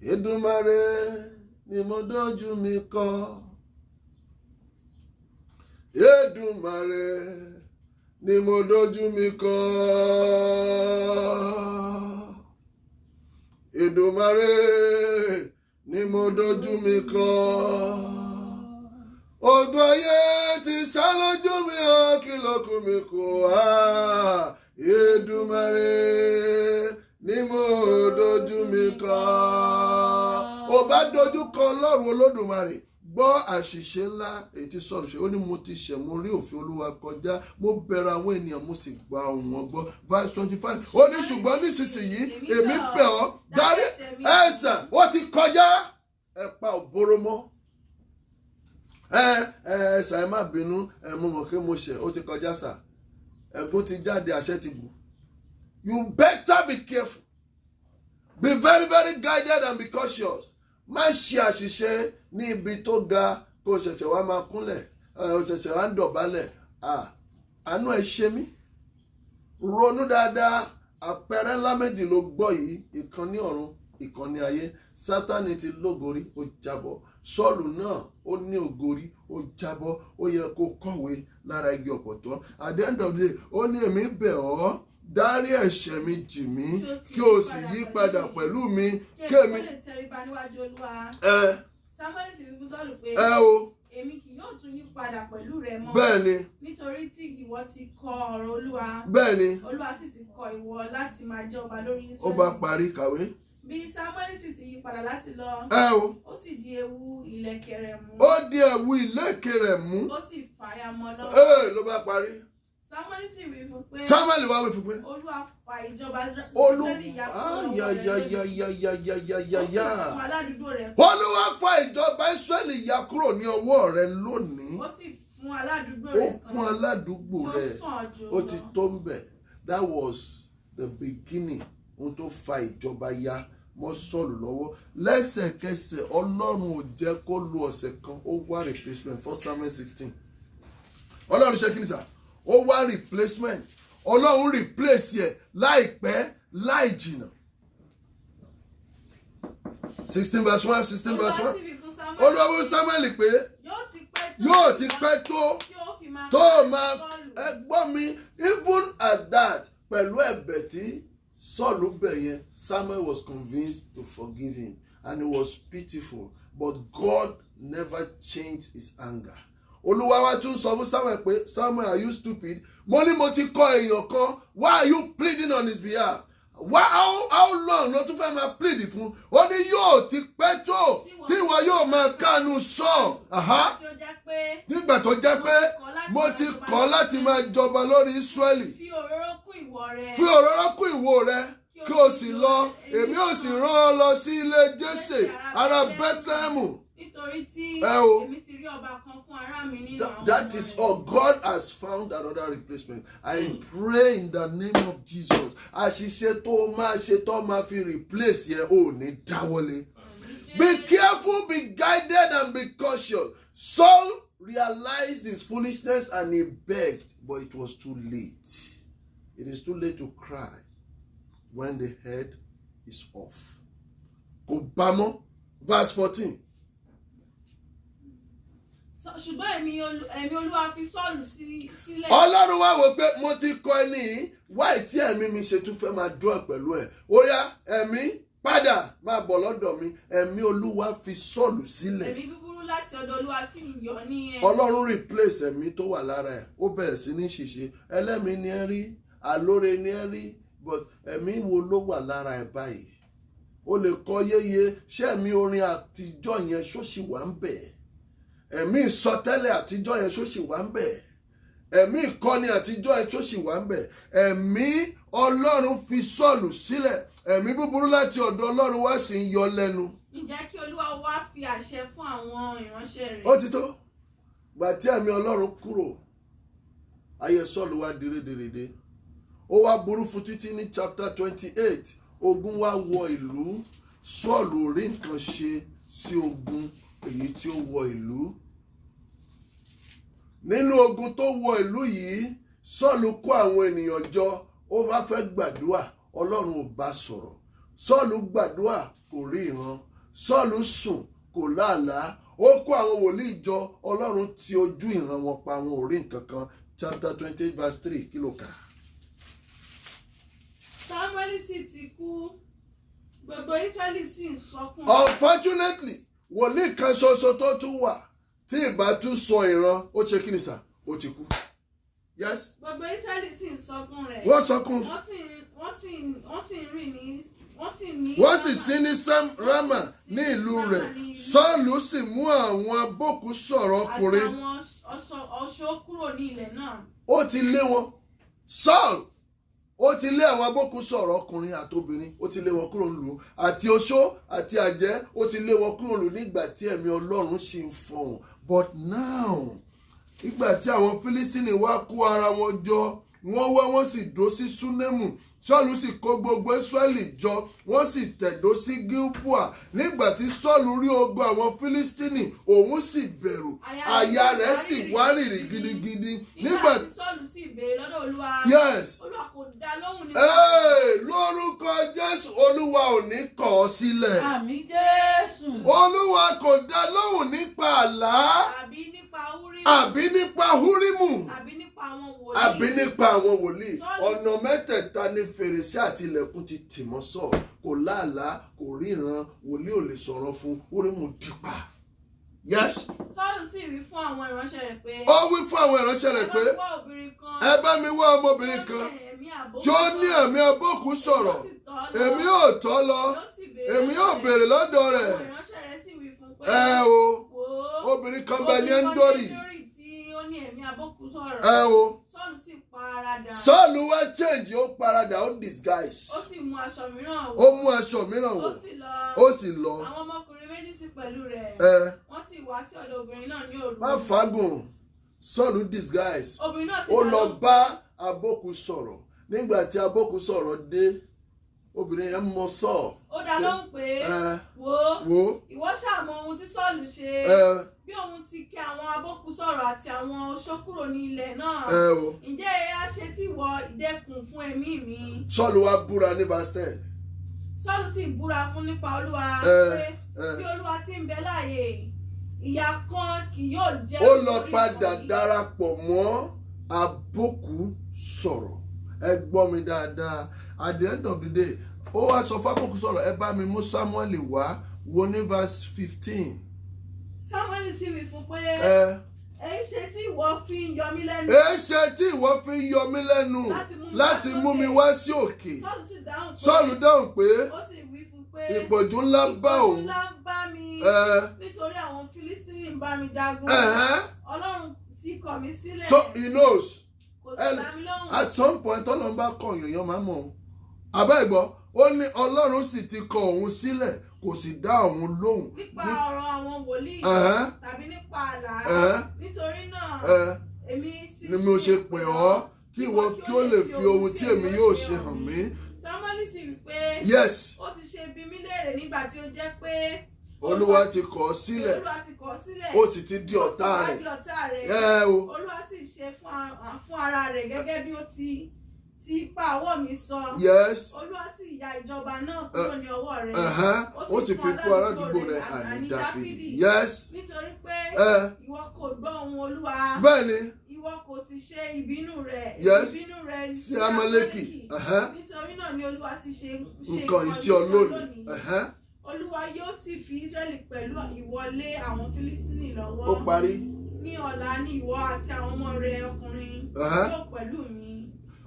Èdùmàrè ni mo dójú mi kọ. Èdùmàrè ni mo dójú mi kọ. Èdùmàrè ni mo dójú mi kọ. Ògo ayé ti sá lójú mi hàn kí lọ́kùn mi kú. Èdùmàrè ni mo dojú mi kọ. Ó bá dojú kọ Ọlọ́run Olódùmarè gbọ́ àṣìṣe ńlá èyí tí Sọ́ọ̀lù ṣe. Ó ní mo ti ṣẹ̀ mo rí òfin Olúwa kọjá mo bẹ̀rù àwọn ènìyàn mo sì gba ohùn wọn gbọ́. Verse 25 ó ní ṣùgbọ́n nísinsìnyí èmi bẹ̀ ọ́ dárí ẹ̀ṣẹ̀ ó ti kọjá ẹ pa òbóró mọ́. Ẹ̀ṣẹ̀ ẹ má bínú mo mọ̀ pé mo ṣẹ̀ ó ti kọjá sà ẹ̀gún ti jáde àṣẹ ti gùn. You better be careful. Be very very guided and be cautious. Má ṣe àṣìṣe ní ibi tó ga kó ṣẹ̀ṣẹ̀ wá máa kúnlẹ̀ ṣẹ̀ṣẹ̀ wá ń dọ̀bálẹ̀. Àánú ẹ ṣe mí. Ronú dáadáa àpẹẹrẹ ńlá méjì ló gbọ́ yìí, ìkan ní ọ̀run ìkan ní ayé. Sátánì ti lógorí ó jábọ́. Sọ́ọ̀lù náà ó ní ògorí ó jábọ́. Ó yẹ kó kọ̀wé lára igi ọ̀pọ̀tọ́. At the end of the day ó ní èmi bẹ̀ ọ́ dárí ẹ̀ṣẹ̀ mi jì mí kí o sì yí padà pẹ̀lú mi kémi. Samuel sì wí fún Sọ́ọ̀lù pé èmi kì yóò tún yí padà pẹ̀lú rẹ mọ́. Bẹ́ẹ̀ni. Nítorí tí ìwọ ti kọ ọ̀rọ̀ Olúwa. Bẹ́ẹ̀ni. Olúwa sì ti kọ ìwọ láti máa jẹ ọba lórí Ísírẹ́lì. Ó bá parí kàwé. Bí Samuel sì ti yí padà láti lọ. Ó sì di ewu ìlẹ̀kẹ̀ rẹ̀ mú. Ó di ewu ìlẹ̀kẹ̀ rẹ̀ mú. Ó sì fàya mọ́ lọ́wọ́. Ló bá parí. Samuel sì wí fún pé. Samuel wá wí fún pé. Olúwa fa ìjọba Ísírẹ́lì ya kúrò lọ́wọ́ rẹ̀. Olúwa fa ìjọba Ísírẹ́lì ya kúrò ní ọwọ́ rẹ̀ lónìí. Ó sì fún aládùúgbò rẹ̀ kan. Ó fún aládùúgbò rẹ̀. Ó ti tó ń bẹ̀. That was the beginning. Ohun tó fa ìjọba ya mọ́ Sọ́ọ̀lù lọ́wọ́. Lẹ́sẹ̀kẹsẹ̀ Ọlọ́run ò jẹ́ kó lo ọ̀sẹ̀ kan ó wá replacement 1 Samuel 16. Ọlọ́run ṣe kí ni sà? Ó wá replacement. Ọlọ́run replace ẹ̀ láìpẹ́ láì jìnnà. 16 verse 1. Olúwa wí Samuel pé yóò ti pẹ́ tó tó máa ẹgbọ́n mi even at that pẹ̀lú ẹ̀bẹ̀ tí Sọ́ọ̀lù bẹ̀ yẹn Samuel was convinced to forgive him and he was pitiful but God never changed his anger. Olúwa wa tún sọ fún Samuel pé Samuel, are you stupid? Mo ní mo ti kọ èèyàn kan, why are you pleading on his behalf? How long ló tún fẹ́ máa plead fún? Ó ní yóò ti pẹ́ tó tí wọ́n yóò máa kánú sọ. Nígbà tó jẹ́ pé mo ti kọ̀ láti máa jọba lórí Ísírẹ́lì. Fi òróró kún ìwo rẹ kí o sì lọ, èmi ò sì rán ọ lọ sí ilé Jésè ará Bẹ́tlẹ́hẹ́mù. Nítorí tí èmi ti rí ọba kan fún ará mi nínú àwọn. That is all. God has found another replacement. I pray in the name of Jesus. Àṣìṣe tó máa ṣe tó máa fi replace yẹn ò ní dáwọ́lé. Be careful, be guided and be cautious. Saul realized his foolishness and he begged, but it was too late. It is too late to cry when the head is off. Kò bá mọ́. Verse 14. Ṣùgbọ́n ẹ̀mí Olúwa fi Sọ́ọ̀lù sílẹ̀. Ọlọ́run wá wò pé mo ti kọ ẹni yìí, wáì tí ẹ̀mí mi ṣe tún fẹ́ máa dúró pẹ̀lú ẹ̀. Ó yá ẹ̀mí padà máa bọ̀ lọ́dọ̀ mi. Ẹ̀mí Olúwa fi Sọ́ọ̀lù sílẹ̀. Ẹ̀mí búburú láti ọ̀dọ̀ Olúwa sì yọ ní ẹ̀. Ọlọ́run replace ẹ̀mí tó wà lára ẹ̀. Ó bẹ̀rẹ̀ sí ní ṣìṣe. Ẹlẹ́mìí ni ẹ rí, àlóre ni ẹ rí, but ẹ̀mí wo ló wà lára ẹ̀ báyìí? O lè kọ yéye, ṣé ẹ̀mí orin àtijọ́ yẹn ṣó ṣì wà ń bẹ̀? Ẹ̀mí ìsọtẹ́lẹ̀ àtijọ́ yẹn ṣó ṣì wà ń bẹ̀? Ẹ̀mí ìkọ́ni àtijọ́ yẹn ṣó ṣì wà ń bẹ̀? Ẹ̀mí Ọlọ́run fi Sọ́ọ̀lù sílẹ̀. Ẹ̀mí búburú láti ọ̀dọ̀ Ọlọ́run wá sì ń yọ lẹ́nu. Ǹjẹ́ kí Olúwa wá fi àṣẹ fún àwọn ìránṣẹ́ rẹ̀? Ó ti tó. Gbà tí ẹ̀mí Ọlọ́run kúrò, ayé Sọ́ọ̀lù wá di rédèrèdè. Ó wá burú fún títí ní chapter 28. Ogun wá wọ ìlú. Sọ́ọ̀lù ò rí nǹkan ṣe sí ogun èyí tí ó wọ ìlú. Nínú ogun tó wọ ìlú yìí, Sọ́ọ̀lù kó àwọn ènìyàn jọ, ó wá fẹ́ gbàdúrà, Ọlọ́run ò bá sọ̀rọ̀. Sọ́ọ̀lù gbàdúrà kò rí ìran. Sọ́ọ̀lù sùn kò láàlá. Ó kó àwọn wòlíì jọ, Ọlọ́run ti ojú ìran wọn pa, wọn ò rí nǹkan kan. Chapter 28 verse 3 kí ló kà? Sámúẹ́lì sì ti kú, gbogbo Ísírẹ́lì sì ń sọkún. Unfortunately, wòlíì kan ṣoṣo tó tún wà tí ìbá tún sọ ìran, ó ṣe kí ni sà? Ó ti kú. Yes. Gbogbo Ísírẹ́lì sì ń sọkún rẹ̀. Wọ́n sọkún. Wọ́n sì sí ní Rámà ní ìlú rẹ̀. Sọ́ọ̀lù sì mú àwọn abókùsọ̀rọ̀ ọkùnrin. Àti àwọn ọ̀ṣọ́ kúrò ní ilẹ̀ náà. Ó ti lé wọn. Sọ́ọ̀lù ó ti lé àwọn abókùsọ̀rọ̀ ọkùnrin àti obìnrin, ó ti lé wọn kúrò nílùú. Àti oṣó àti àjẹ́, ó ti lé wọn kúrò nílùú nígbà tí ẹ̀mí Ọlọ́run ṣì ń fọhùn. But now, nígbà tí àwọn Fílístínì wá kó ara wọn jọ, wọ́n sì dó sí Súnémù. Sọ́ọ̀lù sì kó gbogbo Ísírẹ́lì jọ, wọ́n sì tẹ̀dó sí Gilboa. Nígbà tí Sọ́ọ̀lù rí ogun àwọn Fílístínì, òun sì bẹ̀rù, àyà rẹ̀ sì wárìrì gidigidi. Nígbà tí Sọ́ọ̀lù sì béèrè lọ́dọ̀ Olúwa, yes, Olúwa kò dá lóhùn nípa. Lórúkọ Jésù, Olúwa ò ní kọ̀ ọ́ sílẹ̀. Àmín Jésù. Olúwa kò dá lóhùn nípa àlá. Àbí nípa Húrímù. Àbí nípa àwọn wòlíì. Ọ̀nà mẹ́tẹ̀ẹ̀ta ni fèrèsé àti ilẹ̀kùn ti tì mọ́ Sọ́ọ̀lù. Kò láàlá, kò ríran, wòlíì ò lè sọ̀rọ̀ fún, Húrímù dípa. Yes. Sọ́ọ̀lù sì wí fún àwọn ìránṣẹ́ rẹ̀ pé. Ó wí fún àwọn ìránṣẹ́ rẹ̀ pé. Ẹ bá mi wá ọmọbìnrin kan tí ó ní ẹ̀mí abókù sọ̀rọ̀. Èmi ò tọ́ lọ. Èmi ò béèrè lọ́dọ̀ rẹ̀. Obìnrin kan bẹ ní Ẹ́ńdórì. Sọ́ọ̀lù wá change, ó paradà, ó disguise. Ó sì mú aṣọ mìíràn wọ̀. Ó mú aṣọ mìíràn wọ̀. Ó sì lọ. Àwọn ọmọkùnrin méjì sí pẹ̀lú rẹ̀. Wọ́n sì wá sí ọ̀dọ̀ obìnrin náà ní òru. Má fagùn. Sọ́ọ̀lù disguise. Obìnrin náà sì ó lọ bá abókù sọ̀rọ̀. Nígbà tí abókù sọ̀rọ̀ dé, obìnrin yẹn mọ Sọ́ọ̀lù. Ó dá lóhùn pé wo ìwọ ṣáà mọ ohun tí Sọ́ọ̀lù ṣe. Bí òun ti kí àwọn abókù sọ̀rọ̀ àti àwọn oṣó kúrò ní ilẹ̀ náà. Ǹjẹ́ a ṣe tí ìwọ ìdẹ́kun fún ẹ̀mí mi? Sọ́ọ̀lù wá búra ní verse 10. Sọ́ọ̀lù sì búra fún nípa Olúwa pé bí Olúwa ti ń bẹ láàyè, ìyà kan kì yóò jẹ́. Ó lọ padà darapọ̀ mọ́ àbókù sọ̀rọ̀. Ẹ gbọ́ mi dáadáa. At the end of the day, ó wá sọ fún àbókù sọ̀rọ̀, ẹ bá mi mú Samuel wá, wo ní verse 15. Samuel sì wí fún pé èéṣe tí ìwọ fi ń yọ mí lẹ́nu. Èéṣe tí ìwọ fi ń yọ mí lẹ́nu láti mú mi wá sí òkè. Sọ́ọ̀lù dáhùn pé ó sì wí fún pé ìpọ́njú ńlá bá òun. ìpọ́njú ńlá bá mi nítorí àwọn Fílístínì ń bá mi jagun. Ọlọ́run sì kọ̀ mí sílẹ̀. So he knows. Kò sì dá mi lóhùn. At some point Ọlọ́run bá kọ èèyàn máa mọ̀ ọ́n. Àbá ìgbọ́ ó ní Ọlọ́run sì ti kọ òun sílẹ̀ kò sì dá òun lóhùn. Nípa ọ̀rọ̀ àwọn wòlíì tàbí nípa àlá. Nítorí náà èmi sì ni mo ṣe pè ọ́ kí ìwọ kí ó lè fi ohun tí èmi yóò ṣe hàn mí. Samuel sì wí pé yes. Ó ti ṣe bí mí léèrè nígbà tí ó jẹ́ pé Olúwa ti kọ̀ ọ́ sílẹ̀. Olúwa ti kọ̀ ọ́ sílẹ̀. Ó sì ti di ọ̀tá rẹ̀. Olúwa sì ṣe fún ara rẹ̀ gẹ́gẹ́ bí ó ti pa ọwọ́ mi sọ. Yes. Olúwa sì ya ìjọba náà kúrò ní ọwọ́ rẹ̀. Ó sì fi fún aládùúgbò rẹ̀ àní Dáfídì. Yes. Nítorí pé ìwọ kò gbọ́ ohùn Olúwa. Bẹ́ẹ̀ni. Ìwọ kò sì ṣe ìbínú rẹ̀. Yes. Ìbínú rẹ̀ sí Amaleki. Nítorí náà ni Olúwa sì ṣe nǹkan ìṣe olónìí. Olúwa yóò sì fi Ísírẹ́lì pẹ̀lú ìwọlé àwọn Fílístínì lọ́wọ́. Ó parí. Ní ọ̀la ni ìwọ àti àwọn ọmọ rẹ ọkùnrin yóò pẹ̀lú mi.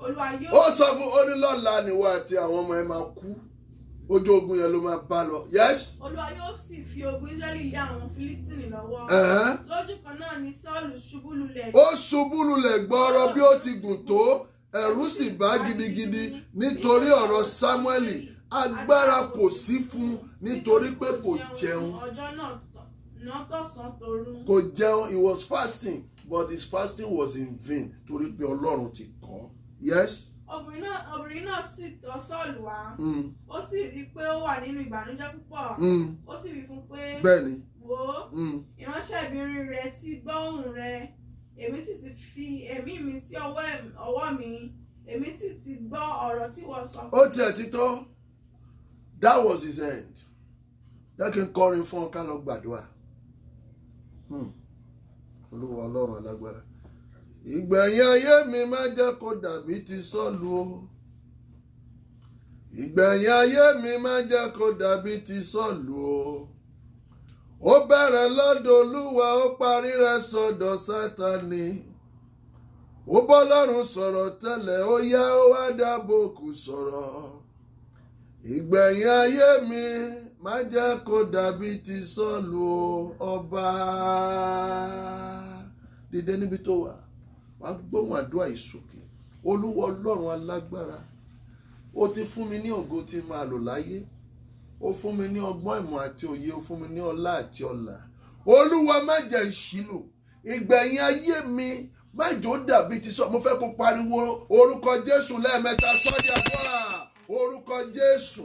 Olúwa yóò. Ó sọ fún onílọ́la níwọ àti àwọn ọmọ ẹ máa kú. Ojú ogun yẹn ló máa bá lọ. Yes. Olúwa yóò sì fi ogun Ísírẹ́lì lé àwọn Fílístínì lọ́wọ́. Lójú kan náà ni Sọ́ọ̀lù ṣubú lulẹ̀. Ó ṣubú lulẹ̀ gbọ́rọ̀ bí ó ti gùn tó, ẹ̀rù sì bá gidigidi nítorí ọ̀rọ̀ Sámúẹ́lì. Agbára kò sí fún nítorí pé kò jẹun. Ọjọ́ náà tọ̀sán tòru. Kò jẹun. He was fasting, but his fasting was in vain torí pé Ọlọ́run ti kọ̀. Yes. Obìnrin náà sì tọ̀ Sọ́ọ̀lù wá. Ó sì rí i pé ó wà nínú ìbànújẹ́ púpọ̀. Ó sì wí fún pé bẹ́ẹ̀ni. Wò ó, ìránṣẹ́bìnrin rẹ ti gbọ́ ohùn rẹ. Èmi sì ti fi ẹ̀mí mi sí ọwọ́ mi. Èmi sì ti gbọ́ ọ̀rọ̀ tí wọ́n sọ. Ó tiẹ̀ ti tó. That was his end. Jẹ́ kí n kọrin fún ọ ká lọ gbàdúrà. Olúwa Ọlọ́run alágbára. Ìgbẹ̀yìn ayé mi má jẹ́ kó dàbí ti Sọ́ọ̀lù o. Ìgbẹ̀yìn ayé mi má jẹ́ kó dàbí ti Sọ́ọ̀lù o. Ó bẹ̀rẹ̀ lọ́dọ̀ Olúwa ó parí rẹ̀ sọ́dọ̀ Sátánì. Ó bọ́ Ọlọ́run sọ̀rọ̀ tẹ́lẹ̀ ó yá ó wá dábòkù sọ̀rọ̀. Ìgbẹ̀yìn ayé mi má jẹ́ kó dàbí ti Sọ́ọ̀lù ọba. Dìde níbi tó wà, wàá gbóhùn àdúrà ìsókè. Olúwa Ọlọ́run alágbára, ó ti fún mi ní ògo tí máa lò láyé. Ó fún mi ní ọgbọ́n ìmọ̀ àti òye, ó fún mi ní ọlá àti ọlà. Olúwa má jẹ́ ìṣìlò. Ìgbẹ̀yìn ayé mi má jẹ́ ó dàbí ti Sọ́ọ̀lù. Mo fẹ́ kó pariwo orúkọ Jésù lẹ́ẹ̀mẹ́ta sọ́dí àdúrà. Orúkọ Jésù.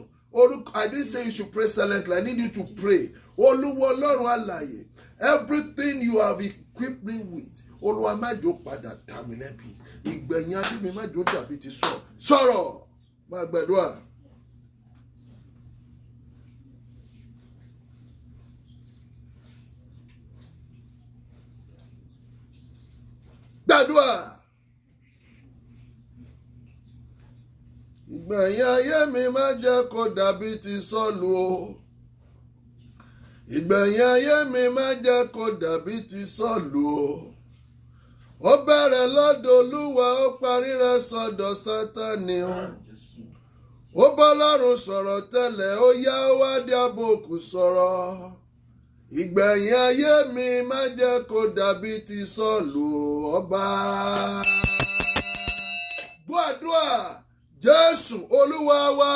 I didn't say you should pray silently. I need you to pray. Olúwa Ọlọ́run alààyè. Everything you have equipped me with. Olúwa má jẹ́ ó padà dá mi lẹ́bi. Ìgbẹ̀yìn ayé mi má jẹ́ ó dàbí ti Sọ́ọ̀lù. Sọ̀rọ̀. Máa gbàdúrà. Gbàdúrà. Ìgbẹ̀yìn ayé mi má jẹ́ kó dàbí ti Sọ́ọ̀lù o. Ìgbẹ̀yìn ayé mi má jẹ́ kó dàbí ti Sọ́ọ̀lù o. Ó bẹ̀rẹ̀ lọ́dọ̀ Olúwa ó parí rẹ̀ sọ́dọ̀ Sátánì o. Ó bá Ọlọ́run sọ̀rọ̀ tẹ́lẹ̀ ó yá ó wá dábòkù sọ̀rọ̀. Ìgbẹ̀yìn ayé mi má jẹ́ kó dàbí ti Sọ́ọ̀lù ọba. Gbọ́ àdúrà. Jésù Olúwa wa.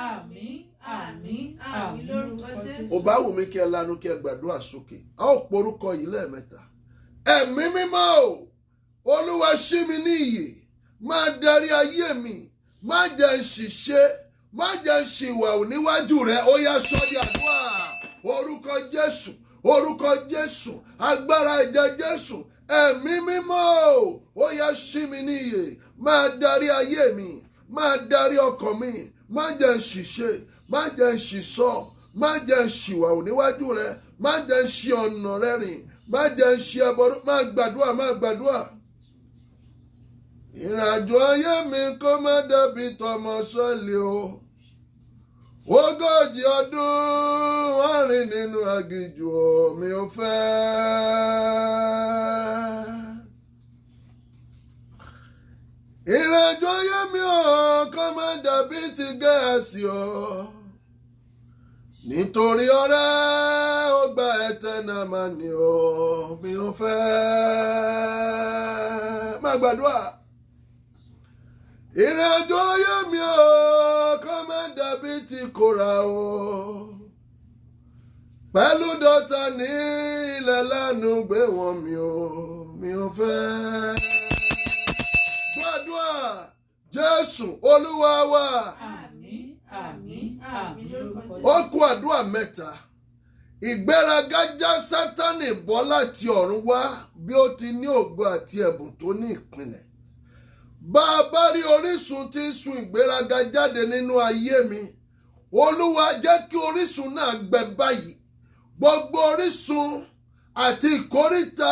Àmín, àmín, àmín lórúkọ Jésù. Ó bá wù mí kí ẹ lanu kí ẹ gbàdúrà sókè. A ó porúkọ yìí lẹ́ẹ̀mẹ́ta. Ẹ̀mí mímọ́ o, Olúwa ṣí mi ní ìyè, máa darí ayé mi, má jẹ́ n ṣìṣe, má jẹ́ n ṣìwà níwájú rẹ̀. Ó yá sọ di àdúrà. Orúkọ Jésù, orúkọ Jésù, agbára ẹ̀jẹ̀ Jésù, ẹ̀mí mímọ́ o, ó yá ṣí mi ní ìyè, máa darí ayé mi. Máa darí ọkàn mi, má jẹ́ n ṣìṣe, má jẹ́ n ṣìsọ, má jẹ́ ń ṣìwàwù níwájú rẹ, má jẹ́ ń ṣì ọ̀nà rẹ rìn, má jẹ́ ń ṣì ẹbọrú, má gbàdúrà. Ìrìnàjò ayé mi kó má dàbí tọmọ Ísírẹ́lì o. 40 ọdún wọ́n rìn nínú aginjù mi ò fẹ́. Ìrìnàjò ayé mi ò kó má dàbí ti Gẹ̀ẹ́sì o. Nítorí ọ̀rẹ́ ó gba ẹ̀tẹ́ náà máa ní o mi ò fẹ́. Má gbàdúrà. Ìrìnàjò ayé mi ò kó má dàbí ti Kórà o. Pẹ̀lú dọ́tà ní ilẹ̀ lánàá gbé wọn mi ò fẹ́. Gbàdúrà Jésù Olúwa wa. Ó kù àdúrà 3. Ìgbéraga já Sátánì bọ́ láti ọ̀run wá bí ó ti ní ògo àti ẹ̀bùn tó ní ìpìlẹ̀. Bá a bá rí orísun tí ń sun ìgbéraga jáde nínú ayé mi, Olúwa jẹ́ kí orísun náà gbẹ báyìí. Gbogbo orísun àti ìkóríta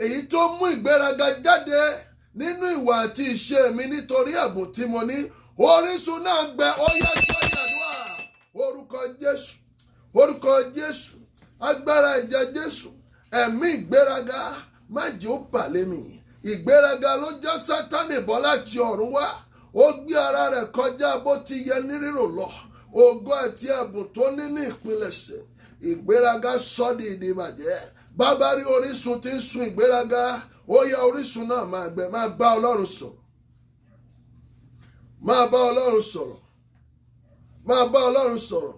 èyí tó mú ìgbéraga jáde nínú ìwà àti ìṣe mi nítorí ẹ̀bùn tí mo ní, orísun náà gbẹ. Ó yá sọ́yàdúrà orúkọ Jésù, orúkọ Jésù, agbára ẹ̀jẹ̀ Jésù, ẹ̀mí ìgbéraga má jẹ́ ó bà lé mi. Ìgbéraga ló já Sátánì bọ́ láti ọ̀run wá. Ó gbé ara rẹ̀ kọjá bó ti yẹ ní rírò lọ. Ògo àti ẹ̀bùn tó ní ní ìpilẹ̀ṣẹ̀. Ìgbéraga sọ́ di ìdìbàjẹ́. Bàbá rí orísun tí ń sun ìgbéraga, ó yẹ orísun náà máa gbẹ. Máa bá Ọlọ́run sọ̀rọ̀. Máa bá Ọlọ́run sọ̀rọ̀. Máa bá Ọlọ́run sọ̀rọ̀.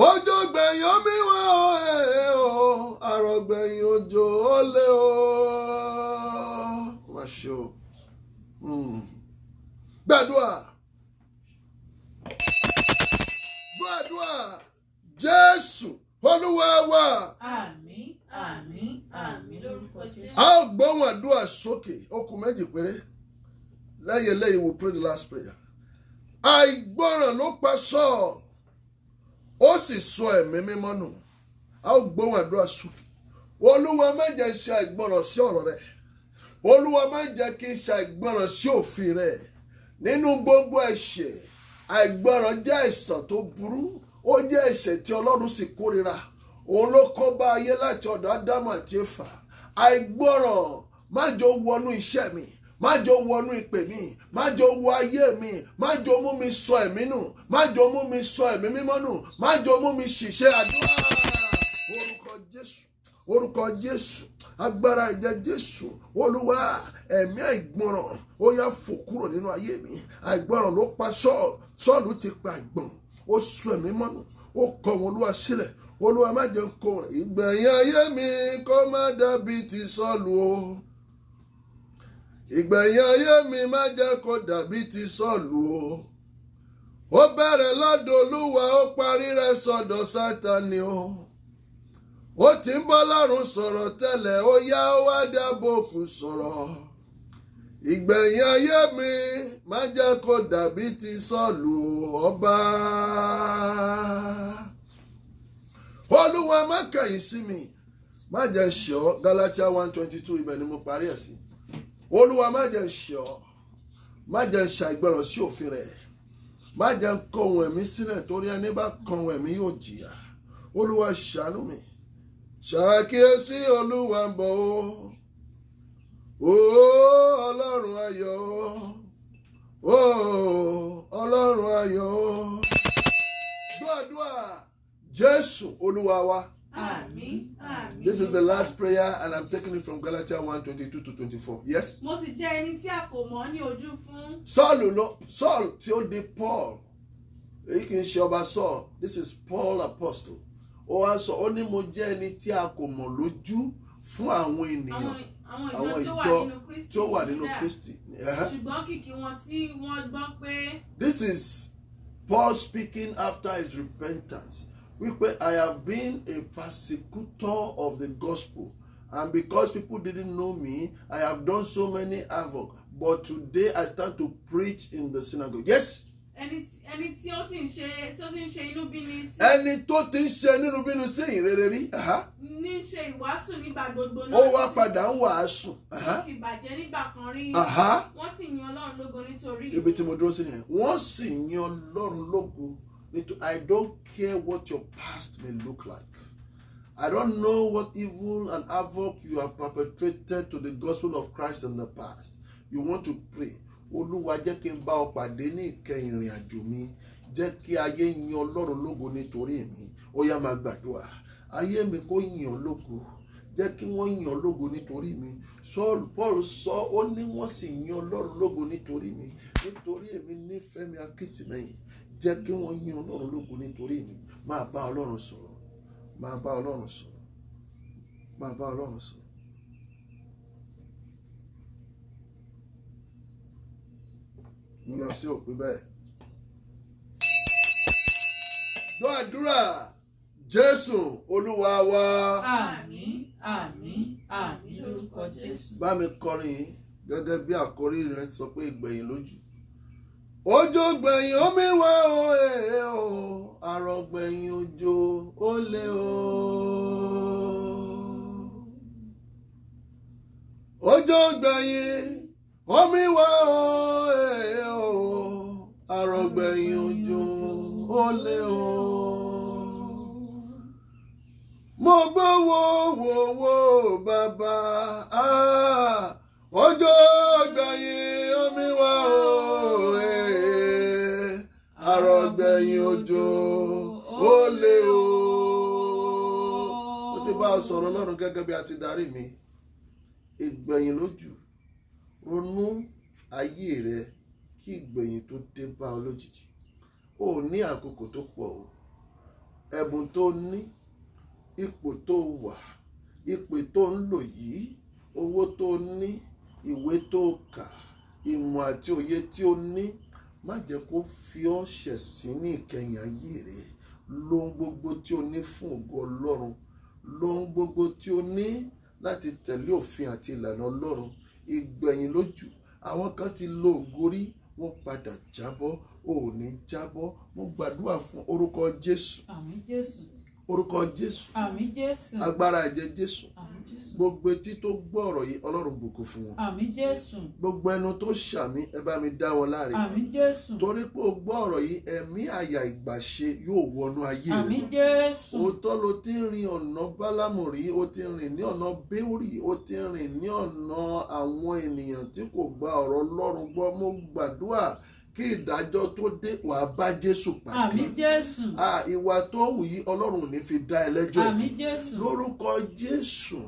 Òjò gbẹ̀yìn omi wá o, àrọ̀ gbẹ̀yìn òjò ó lé o. Má ṣe o. Gbàdúrà. Gbàdúrà. Jésù Olúwa wa. Àmín, àmín, àmín lórúkọ Jésù. A ó gbóhùn àdúrà sókè. Ó kù 2 péré. Lẹ́yìn we'll pray the last prayer. Àìgbọràn ló pa Sọ́ọ̀lù, ó sì sọ ẹ̀mí mímọ́ nù. A ó gbóhùn àdúrà sókè. Olúwa má jẹ́ ṣe àìgbọràn sí ọ̀rọ̀ rẹ̀. Olúwa má jẹ́ kí n ṣe àìgbọràn sí òfin rẹ̀. Nínú gbogbo ẹ̀ṣẹ̀, àìgbọràn jẹ́ ẹ̀ṣẹ̀ tó burú. Ó jẹ́ ẹ̀ṣẹ̀ tí Ọlọ́run sì kórìíra. Òun ló kó bá ayé láti ọ̀dọ̀ Ádámù àti Éfà. Àìgbọràn má jẹ́ ó wọnú iṣẹ́ mi. Má jẹ́ ó wọnú ìpè mi, má jẹ́ ó wọ ayé mi, má jẹ́ ó mú mi sọ ẹ̀mí nù, má jẹ́ ó mú mi sọ ẹ̀mí mímọ́ nù, má jẹ́ ó mú mi ṣìṣe àdúrà. Orúkọ Jésù, orúkọ Jésù, agbára ẹ̀jẹ̀ Jésù, Olúwa, ẹ̀mí àìgbọràn ó yá fò kúrò nínú ayé mi. Àìgbọràn ló pa Sọ́ọ̀lù, Sọ́ọ̀lù ti pa àìgbọràn, ó sọ ẹ̀mí mímọ́ nù, ó kọ̀ wọ́n Olúwa sílẹ̀. Olúwa má jẹ́ kó rẹ̀. Ìgbẹ̀yìn ayé mi kó má dàbí ti Sọ́ọ̀lù o. Ìgbẹ̀yìn ayé mi má jẹ́ kó dàbí ti Sọ́ọ̀lù o. Ó bẹ̀rẹ̀ lọ́dọ̀ Olúwa, ó parí rẹ̀ sọ́dọ̀ Sátánì o. Ó ti ń bọ́ lọ́run sọ̀rọ̀ tẹ́lẹ̀, ó yá ó wá dábòkù sọ̀rọ̀. Ìgbẹ̀yìn ayé mi má jẹ́ kó dàbí ti Sọ́ọ̀lù ọba. Olúwa má kẹ̀yìn sí mi, má jẹ́ ṣe ọ́. Gálátíà 1:22 ibẹ̀ ni mo parí ẹ̀ sí. Olúwa má jẹ́ ṣe ọ́, má jẹ́ ṣàìgbọràn sí òfin rẹ̀, má jẹ́ kọ ohun ẹ̀mí sílẹ̀ torí ẹni bá kọ ohun ẹ̀mí yóò jìyà. Olúwa ṣàánú mi, ṣàkíyèsí Olúwa ń bọ̀ o. Ọlọ́run ayọ̀ o, Ọlọ́run ayọ̀. Gbàdúrà Jésù Olúwa wa. Àmín, àmín. This is the last prayer and I'm taking it from Galatians 1:22-24. Yes? Mo sì jẹ́ ẹni tí a kò mọ̀ ní ojú fún. Saul tí ó di Paul. Èyí kì í ṣe ọba Saul. This is Paul apostle. Ó wá sọ, ó ní mo jẹ́ ẹni tí a kò mọ̀ lójú fún àwọn ènìyàn. Àwọn ìjọ tí ó wà nínú Kristi. Ṣùgbọ́n kìkì wọn tí wọ́n gbọ́ pé. This is Paul speaking after his repentance. Wípé I have been a persecutor of the gospel, and because people didn't know me, I have done so many havoc. But today I start to preach in the synagogue. Yes? ẹni tí ó ti ń ṣe inú bíni sí. ẹni tó ti ń ṣe nínú bínú sí ìrere rí. ní ṣe ìwàásù nígbà gbogbo náà. ó wá padà ń wàásù. wọ́n ti bàjẹ́ nígbà kan rí. wọ́n sì yan Ọlọ́run lógo nítorí. ibi tí mo dúró sí nìyẹn. wọ́n sì yan Ọlọ́run lógo nítorí. I don't care what your past may look like. I don't know what evil and havoc you have perpetrated to the gospel of Christ in the past. You want to pray. Olúwa jẹ́ kí n bá ọ pàdé ní ìkẹyìn ìrìn àjò mi. Jẹ́ kí ayé yin Ọlọ́run lógo nítorí mi. Ó yá máa gbàdúrà. Ayé mi kó yin ọ́ lógo. Jẹ́ kí wọ́n yin ọ́ lógo nítorí mi. Paul sọ ó ní wọ́n sì yin Ọlọ́run lógo nítorí mi. Nítorí èmi nífẹ̀ẹ́ mi akitimeyin. Jẹ́ kí wọ́n yin Ọlọ́run lógo nítorí mi. Máa bá Ọlọ́run sọ̀rọ̀. Máa bá Ọlọ́run sọ̀rọ̀. Máa bá Ọlọ́run sọ̀rọ̀. Lọ sí òpin bẹ́ẹ̀. Gbọ́ àdúrà Jésù Olúwa wa. Àmín, àmín, àmín lórúkọ Jésù. Bá mi kọrin gẹ́gẹ́ bí àkórí rẹ̀ ti sọ pé ìgbẹ̀yìn lójú. Òjò gbẹ̀yìn omi wá o, àrọ̀ gbẹ̀yìn òjò ó lé o. Òjò gbẹ̀yìn omi wá o, àrọ̀ gbẹ̀yìn òjò ó lé o. Mo gbówó bàbá, òjò gbẹ̀yìn omi wá o, àrọ̀ gbẹ̀yìn òjò ó lé o. Mo ti bá a sọ̀rọ̀ Ọlọ́run gẹ́gẹ́ bí a ti darí mi. Ìgbẹ̀yìn lójú. Ronú ayé rẹ kí ìgbẹ̀yìn tó dé bá ọ lójijì. O ní àkókò tó pọ̀ o. Ẹ̀bùn tó ní, ipò tó wà, ipò tó ń lò yìí, owó tó ní, ìwé tó kà, ìmọ̀ àti òye tí ó ní, má jẹ́ kó fi ọ́ ṣẹ̀sín ní ìkẹyìn ayé rẹ. Lóhun gbogbo tí o ní fún ògo Ọlọ́run. Lóhun gbogbo tí o ní láti tẹ̀lé òfin àti ìlànà Ọlọ́run. Ìgbẹ̀yìn lójú. Àwọn kan ti lo ògo rí, wọ́n padà jábọ́. O ò ní jábọ́. Mo gbàdúrà fún orúkọ Jésù. Àmín Jésù. Orúkọ Jésù. Àmín Jésù. Agbára ẹ̀jẹ̀ Jésù. Àmín Jésù. Gbogbo etí tó gbọ́ ọ̀rọ̀ yìí Ọlọ́run bùkún fún wọn. Àmín Jésù. Gbogbo ẹnu tó ṣàmì ẹ bá mi dá wọn láre. Àmín Jésù. Torí pé o gbọ́ ọ̀rọ̀ yìí ẹ̀mí àyà ìgbàṣe yóò wọnú ayé rẹ. Àmín Jésù. Òótọ́ ló ti ń rin ọ̀nà Bálámù rí, o ti rìn ní ọ̀nà Béórì, o ti rìn ní ọ̀nà àwọn ènìyàn tí kò gba ọ̀rọ̀ Ọlọ́run gbọ́. Mo gbàdúrà kí ìdájọ́ tó dé wàá bá Jésù pàdé. Àmín Jésù. Ìwà tó wù yí Ọlọ́run ò ní fi dá ẹ lẹ́jọ́ ẹ̀bi. Àmín Jésù. Lórúkọ Jésù,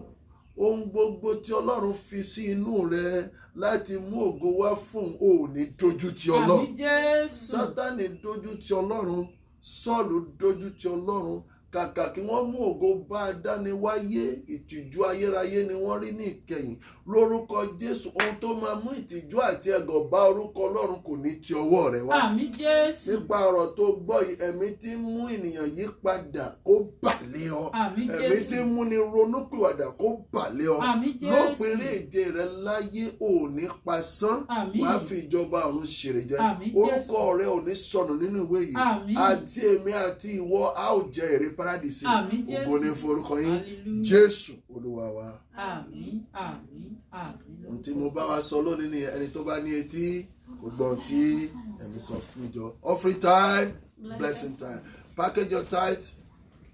ohun gbogbo tí Ọlọ́run fi sí inú rẹ láti mú ògo wá fún ò ní dójú ti Ọlọ́run. Àmín Jésù. Sátánì dójú ti Ọlọ́run, Sọ́ọ̀lù dójú ti Ọlọ́run. Kàkà kí wọ́n mú ògo bá adániwáyé, ìtìjú ayérayé ni wọ́n rí ní ìkẹyìn. Lórúkọ Jésù, ohun tó máa mú ìtìjú àti ẹ̀gàn bá orúkọ Ọlọ́run kò ní ti ọwọ́ rẹ wá. Àmín Jésù. Nípa ọ̀rọ̀ tó gbọ́ yìí, ẹ̀mí tí ń mú ènìyàn yí padà kó bà lé ọ. Àmín Jésù. Ẹ̀mí tí ń mú ni ronúpìwàdà kó bà lé ọ. Àmín Jésù. Lópin eré ìje rẹ láyé ò ní pasán. Àmín. Wàá fi ìjọba ọ̀run ṣèrè jẹ. Àmín Jésù. Orúkọ rẹ ò ní sọnù nínú ìwé yìí. Àmín. Àti èmi àti ìwọ a ó jẹ èrè párádìsì. Àmín Jésù. Ògo ni fún orúkọ yín. Hallelujah. Jésù Olúwa wa. Àmín, àmín, àmín. Ohun tí mo bá wa sọ lónìí ni ẹni tó bá ní etí kò gbọ́ ohun tí ẹ̀mí sọ fún ìjọ. Offering time, blessing time. Package your tithes,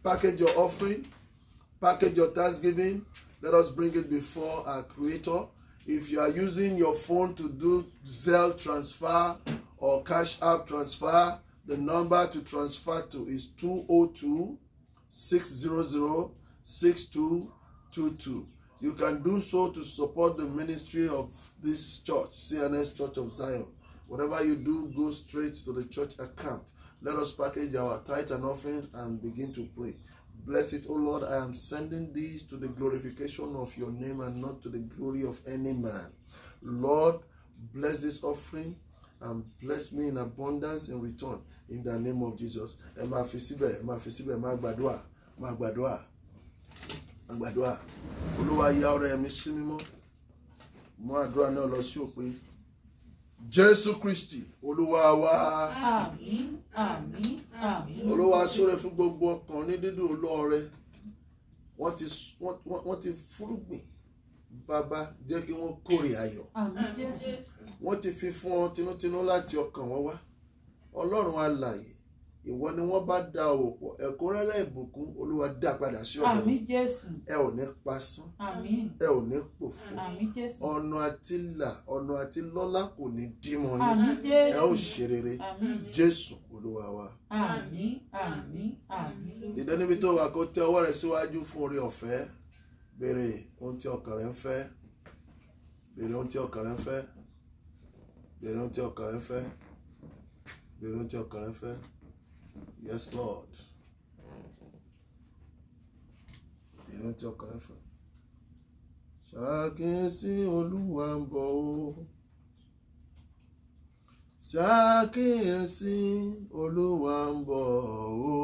package your offering, package your thanksgiving. Let us bring it before our Creator. If you are using your phone to do Zelle transfer or Cash App transfer, the number to transfer to is 202-600-6222. You can do so to support the ministry of this church, CNS Church of Zion. Whatever you do, go straight to the church account. Let us package our tithe and offering and begin to pray. Bless it, O Lord. I am sending these to the glorification of your name and not to the glory of any man. Lord, bless this offering and bless me in abundance in return in the name of Jesus. Ẹ máa fi síbẹ̀, máa gbàdúrà. Olúwa yà ọ̀rọ̀ ẹ̀mí sí mímọ́. Mú àdúrà náà lọ sí òpin. Jésù Kristi Olúwa wa. Àmín, àmín, àmín. Olúwa súre fún gbogbo ọkàn ní dídùn olóore. Wọ́n ti fúrúgbìn. Bàbá jẹ́ kí wọ́n kórè ayọ̀. Àmín Jésù. Wọ́n ti fi fún ọ tinútinú láti ọkàn wọn wá. Ọlọ́run alààyè, ìwọ ni wọ́n bá da òwò pọ̀. Ẹ̀kúnrẹ́rẹ́ ìbùkún Olúwa dá padà sí ọ̀dọ̀. Àmín Jésù. Ẹ ò ní pasán. Àmín. Ẹ ò ní pòfo. Àmín Jésù. Ọ̀nà àti là, ọ̀nà àti lọ́lá kò ní dí mọ́ yín. Àmín Jésù. Ẹ ó ṣe rere. Àmín. Jésù Olúwa wa. Àmín, àmín, àmín. Dìde níbi tó wà kó tẹ ọwọ́ rẹ̀ síwájú fún oore ọ̀fẹ́. Béèrè ohun tí ọkàn rẹ̀ ń fẹ́. Béèrè ohun tí ọkàn rẹ̀ ń fẹ́. Béèrè ohun tí ọkàn rẹ̀ ń fẹ́. Béèrè ohun tí ọkàn rẹ̀ ń fẹ́. Yes, Lord. Béèrè ohun tí ọkàn rẹ̀ ń fẹ́. Ṣàkíyèsí Olúwa ń bọ̀ o. Ṣàkíyèsí Olúwa ń bọ̀ o.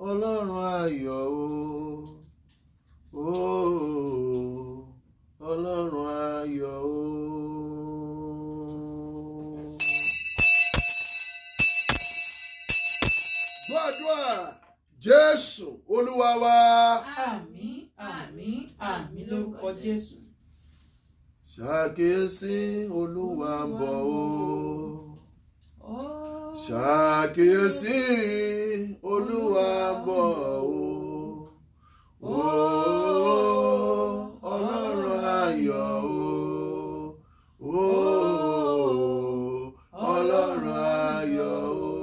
Ọlọ́run ayọ̀ o. Ọlọ́run ayọ̀ o. Gbàdúrà Jésù Olúwa wa. Àmín, àmín, àmín lórúkọ Jésù. Ṣàkíyèsí Olúwa ń bọ̀ o. Ṣàkíyèsí Olúwa ń bọ̀ o. Ọlọ́run ayọ̀ o. Ọlọ́run ayọ̀ o.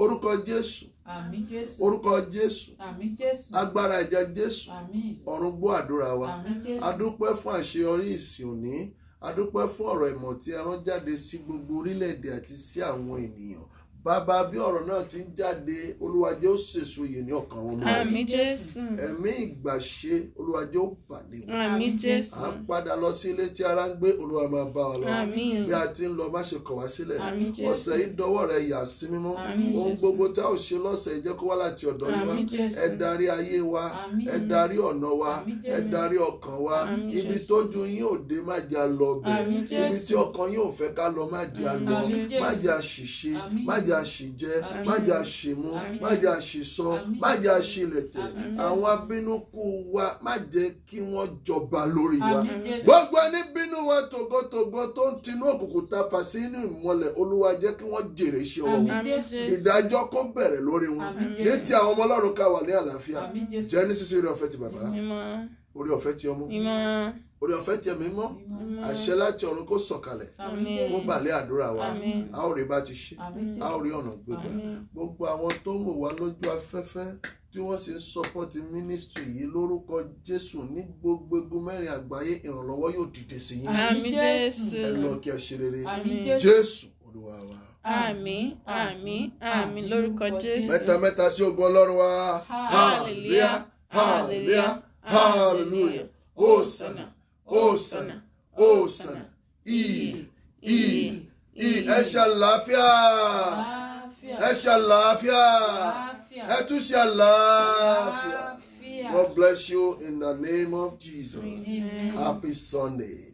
Orúkọ Jésù. Àmín Jésù. Orúkọ Jésù. Àmín Jésù. Agbára ẹ̀jẹ̀ Jésù. Àmín. Ọ̀run gbọ́ àdúrà wa. Àmín Jésù. A dúpẹ́ fún àṣeyọrí ìsìn òní. A dúpẹ́ fún ọ̀rọ̀ ìmọ̀ tí a rán jáde sí gbogbo orílẹ̀-èdè àti sí àwọn ènìyàn. Bàbá, bí ọ̀rọ̀ náà ti ń jáde, Olúwa jẹ́ ó sèso ìyè ní ọkàn wọn mọ́. Àmín Jésù. Ẹ̀mí ìgbàṣe, Olúwa jẹ́ ó bà lé wọn. Àmín Jésù. À ń padà lọ sí ilé tí ara ń gbé, Olúwa máa bá wa lọ. Àmín. Bí a ti ń lọ, má ṣe kọ̀ wá sílẹ̀. Àmín Jésù. Ọ̀sẹ̀ yìí dọwọ́ rẹ yà sí mímọ́. Àmín Ohun Jésù. gbogbo tá ò ṣe lọ́sẹ̀ yìí jẹ́ kó wá láti ọ̀dọ̀ yín wá. Àmín Jésù. Ẹ darí ayé wa, Àmín. ẹ darí ọ̀nà wa, Àmín ẹ Jésù. darí ọkàn wa. Àmín Ibi Jésù. tójú yín ò dé, má jẹ́ a lọ bẹ̀. Àmín Ibi Jésù. tí ọkàn yín ò fẹ́ ká lọ, má jẹ́ a lọ. Àmín Jésù. Má jẹ́ a ṣìṣe, Àmín. má jẹ́ a ṣìjẹ, Àmín. má jẹ́ a ṣìmú, Àmín. má jẹ́ a ṣìsọ, Àmín. má jẹ́ a ṣìlẹ̀tẹ̀. Àmín. Àwọn abínúkú wa má jẹ́ kí wọ́n jọba lórí wa. Àmín Jésù. Gbogbo ẹni bínú wa tògótògó tó ń tinú òkùnkùn tafa sí inú ìmọ́lẹ̀, Olúwa jẹ́ kí wọ́n jèrè iṣẹ́ ọwọ́ wọn. Àmín Jésù. Ìdájọ́ kó bẹ̀rẹ̀ lórí wọn. Àmín Ní Jésù. ti àwọn ọmọ Ọlọ́run ká wà ní àlàáfíà. Àmín Jésù. Genesis orí ọ̀fẹ́ ti bàbá, Mímọ́. orí ọ̀fẹ́ ti ọmọ, Mímọ́. orí ọ̀fẹ́ ti ẹ̀mí mọ́. Àṣẹ láti ọ̀run kó sọ̀kalẹ̀ Àmín kó Jésù. bàlẹ̀ àdúrà wa. Àmín. A ó rí bá ti ṣe, Àmín a ó Jésù. rí ọ̀nà gbégbá. Àmín. Gbogbo àwọn tó ń wò wá lójú afẹ́fẹ́ tí wọ́n sì ń sọpọ́tì mínísítírì yìí lórúkọ Jésù ní gbogbo egun mẹ́rin àgbáyé, ìrànlọ́wọ́ yóò dìde sí yín. Àmín Jésù. Ẹ lọ kí ẹ ṣe rere. Àmín Jésù. Jésù Olúwa wa. Àmín. Àmín. Àmín lórúkọ Jésù. Mẹ́ta mẹ́ta sí ògo Ọlọ́run wa. Hallelujah. Hallelujah. Hallelujah. Hosanna. Hosanna. Hosanna. Ẹ ṣe àlàáfíà. Àlàáfíà. Ẹ ṣe àlàáfíà. Àlàáfíà. Ẹ tún ṣe àlàáfíà. Àlàáfíà. God bless you in the name of Jesus. Amen. Happy Sunday.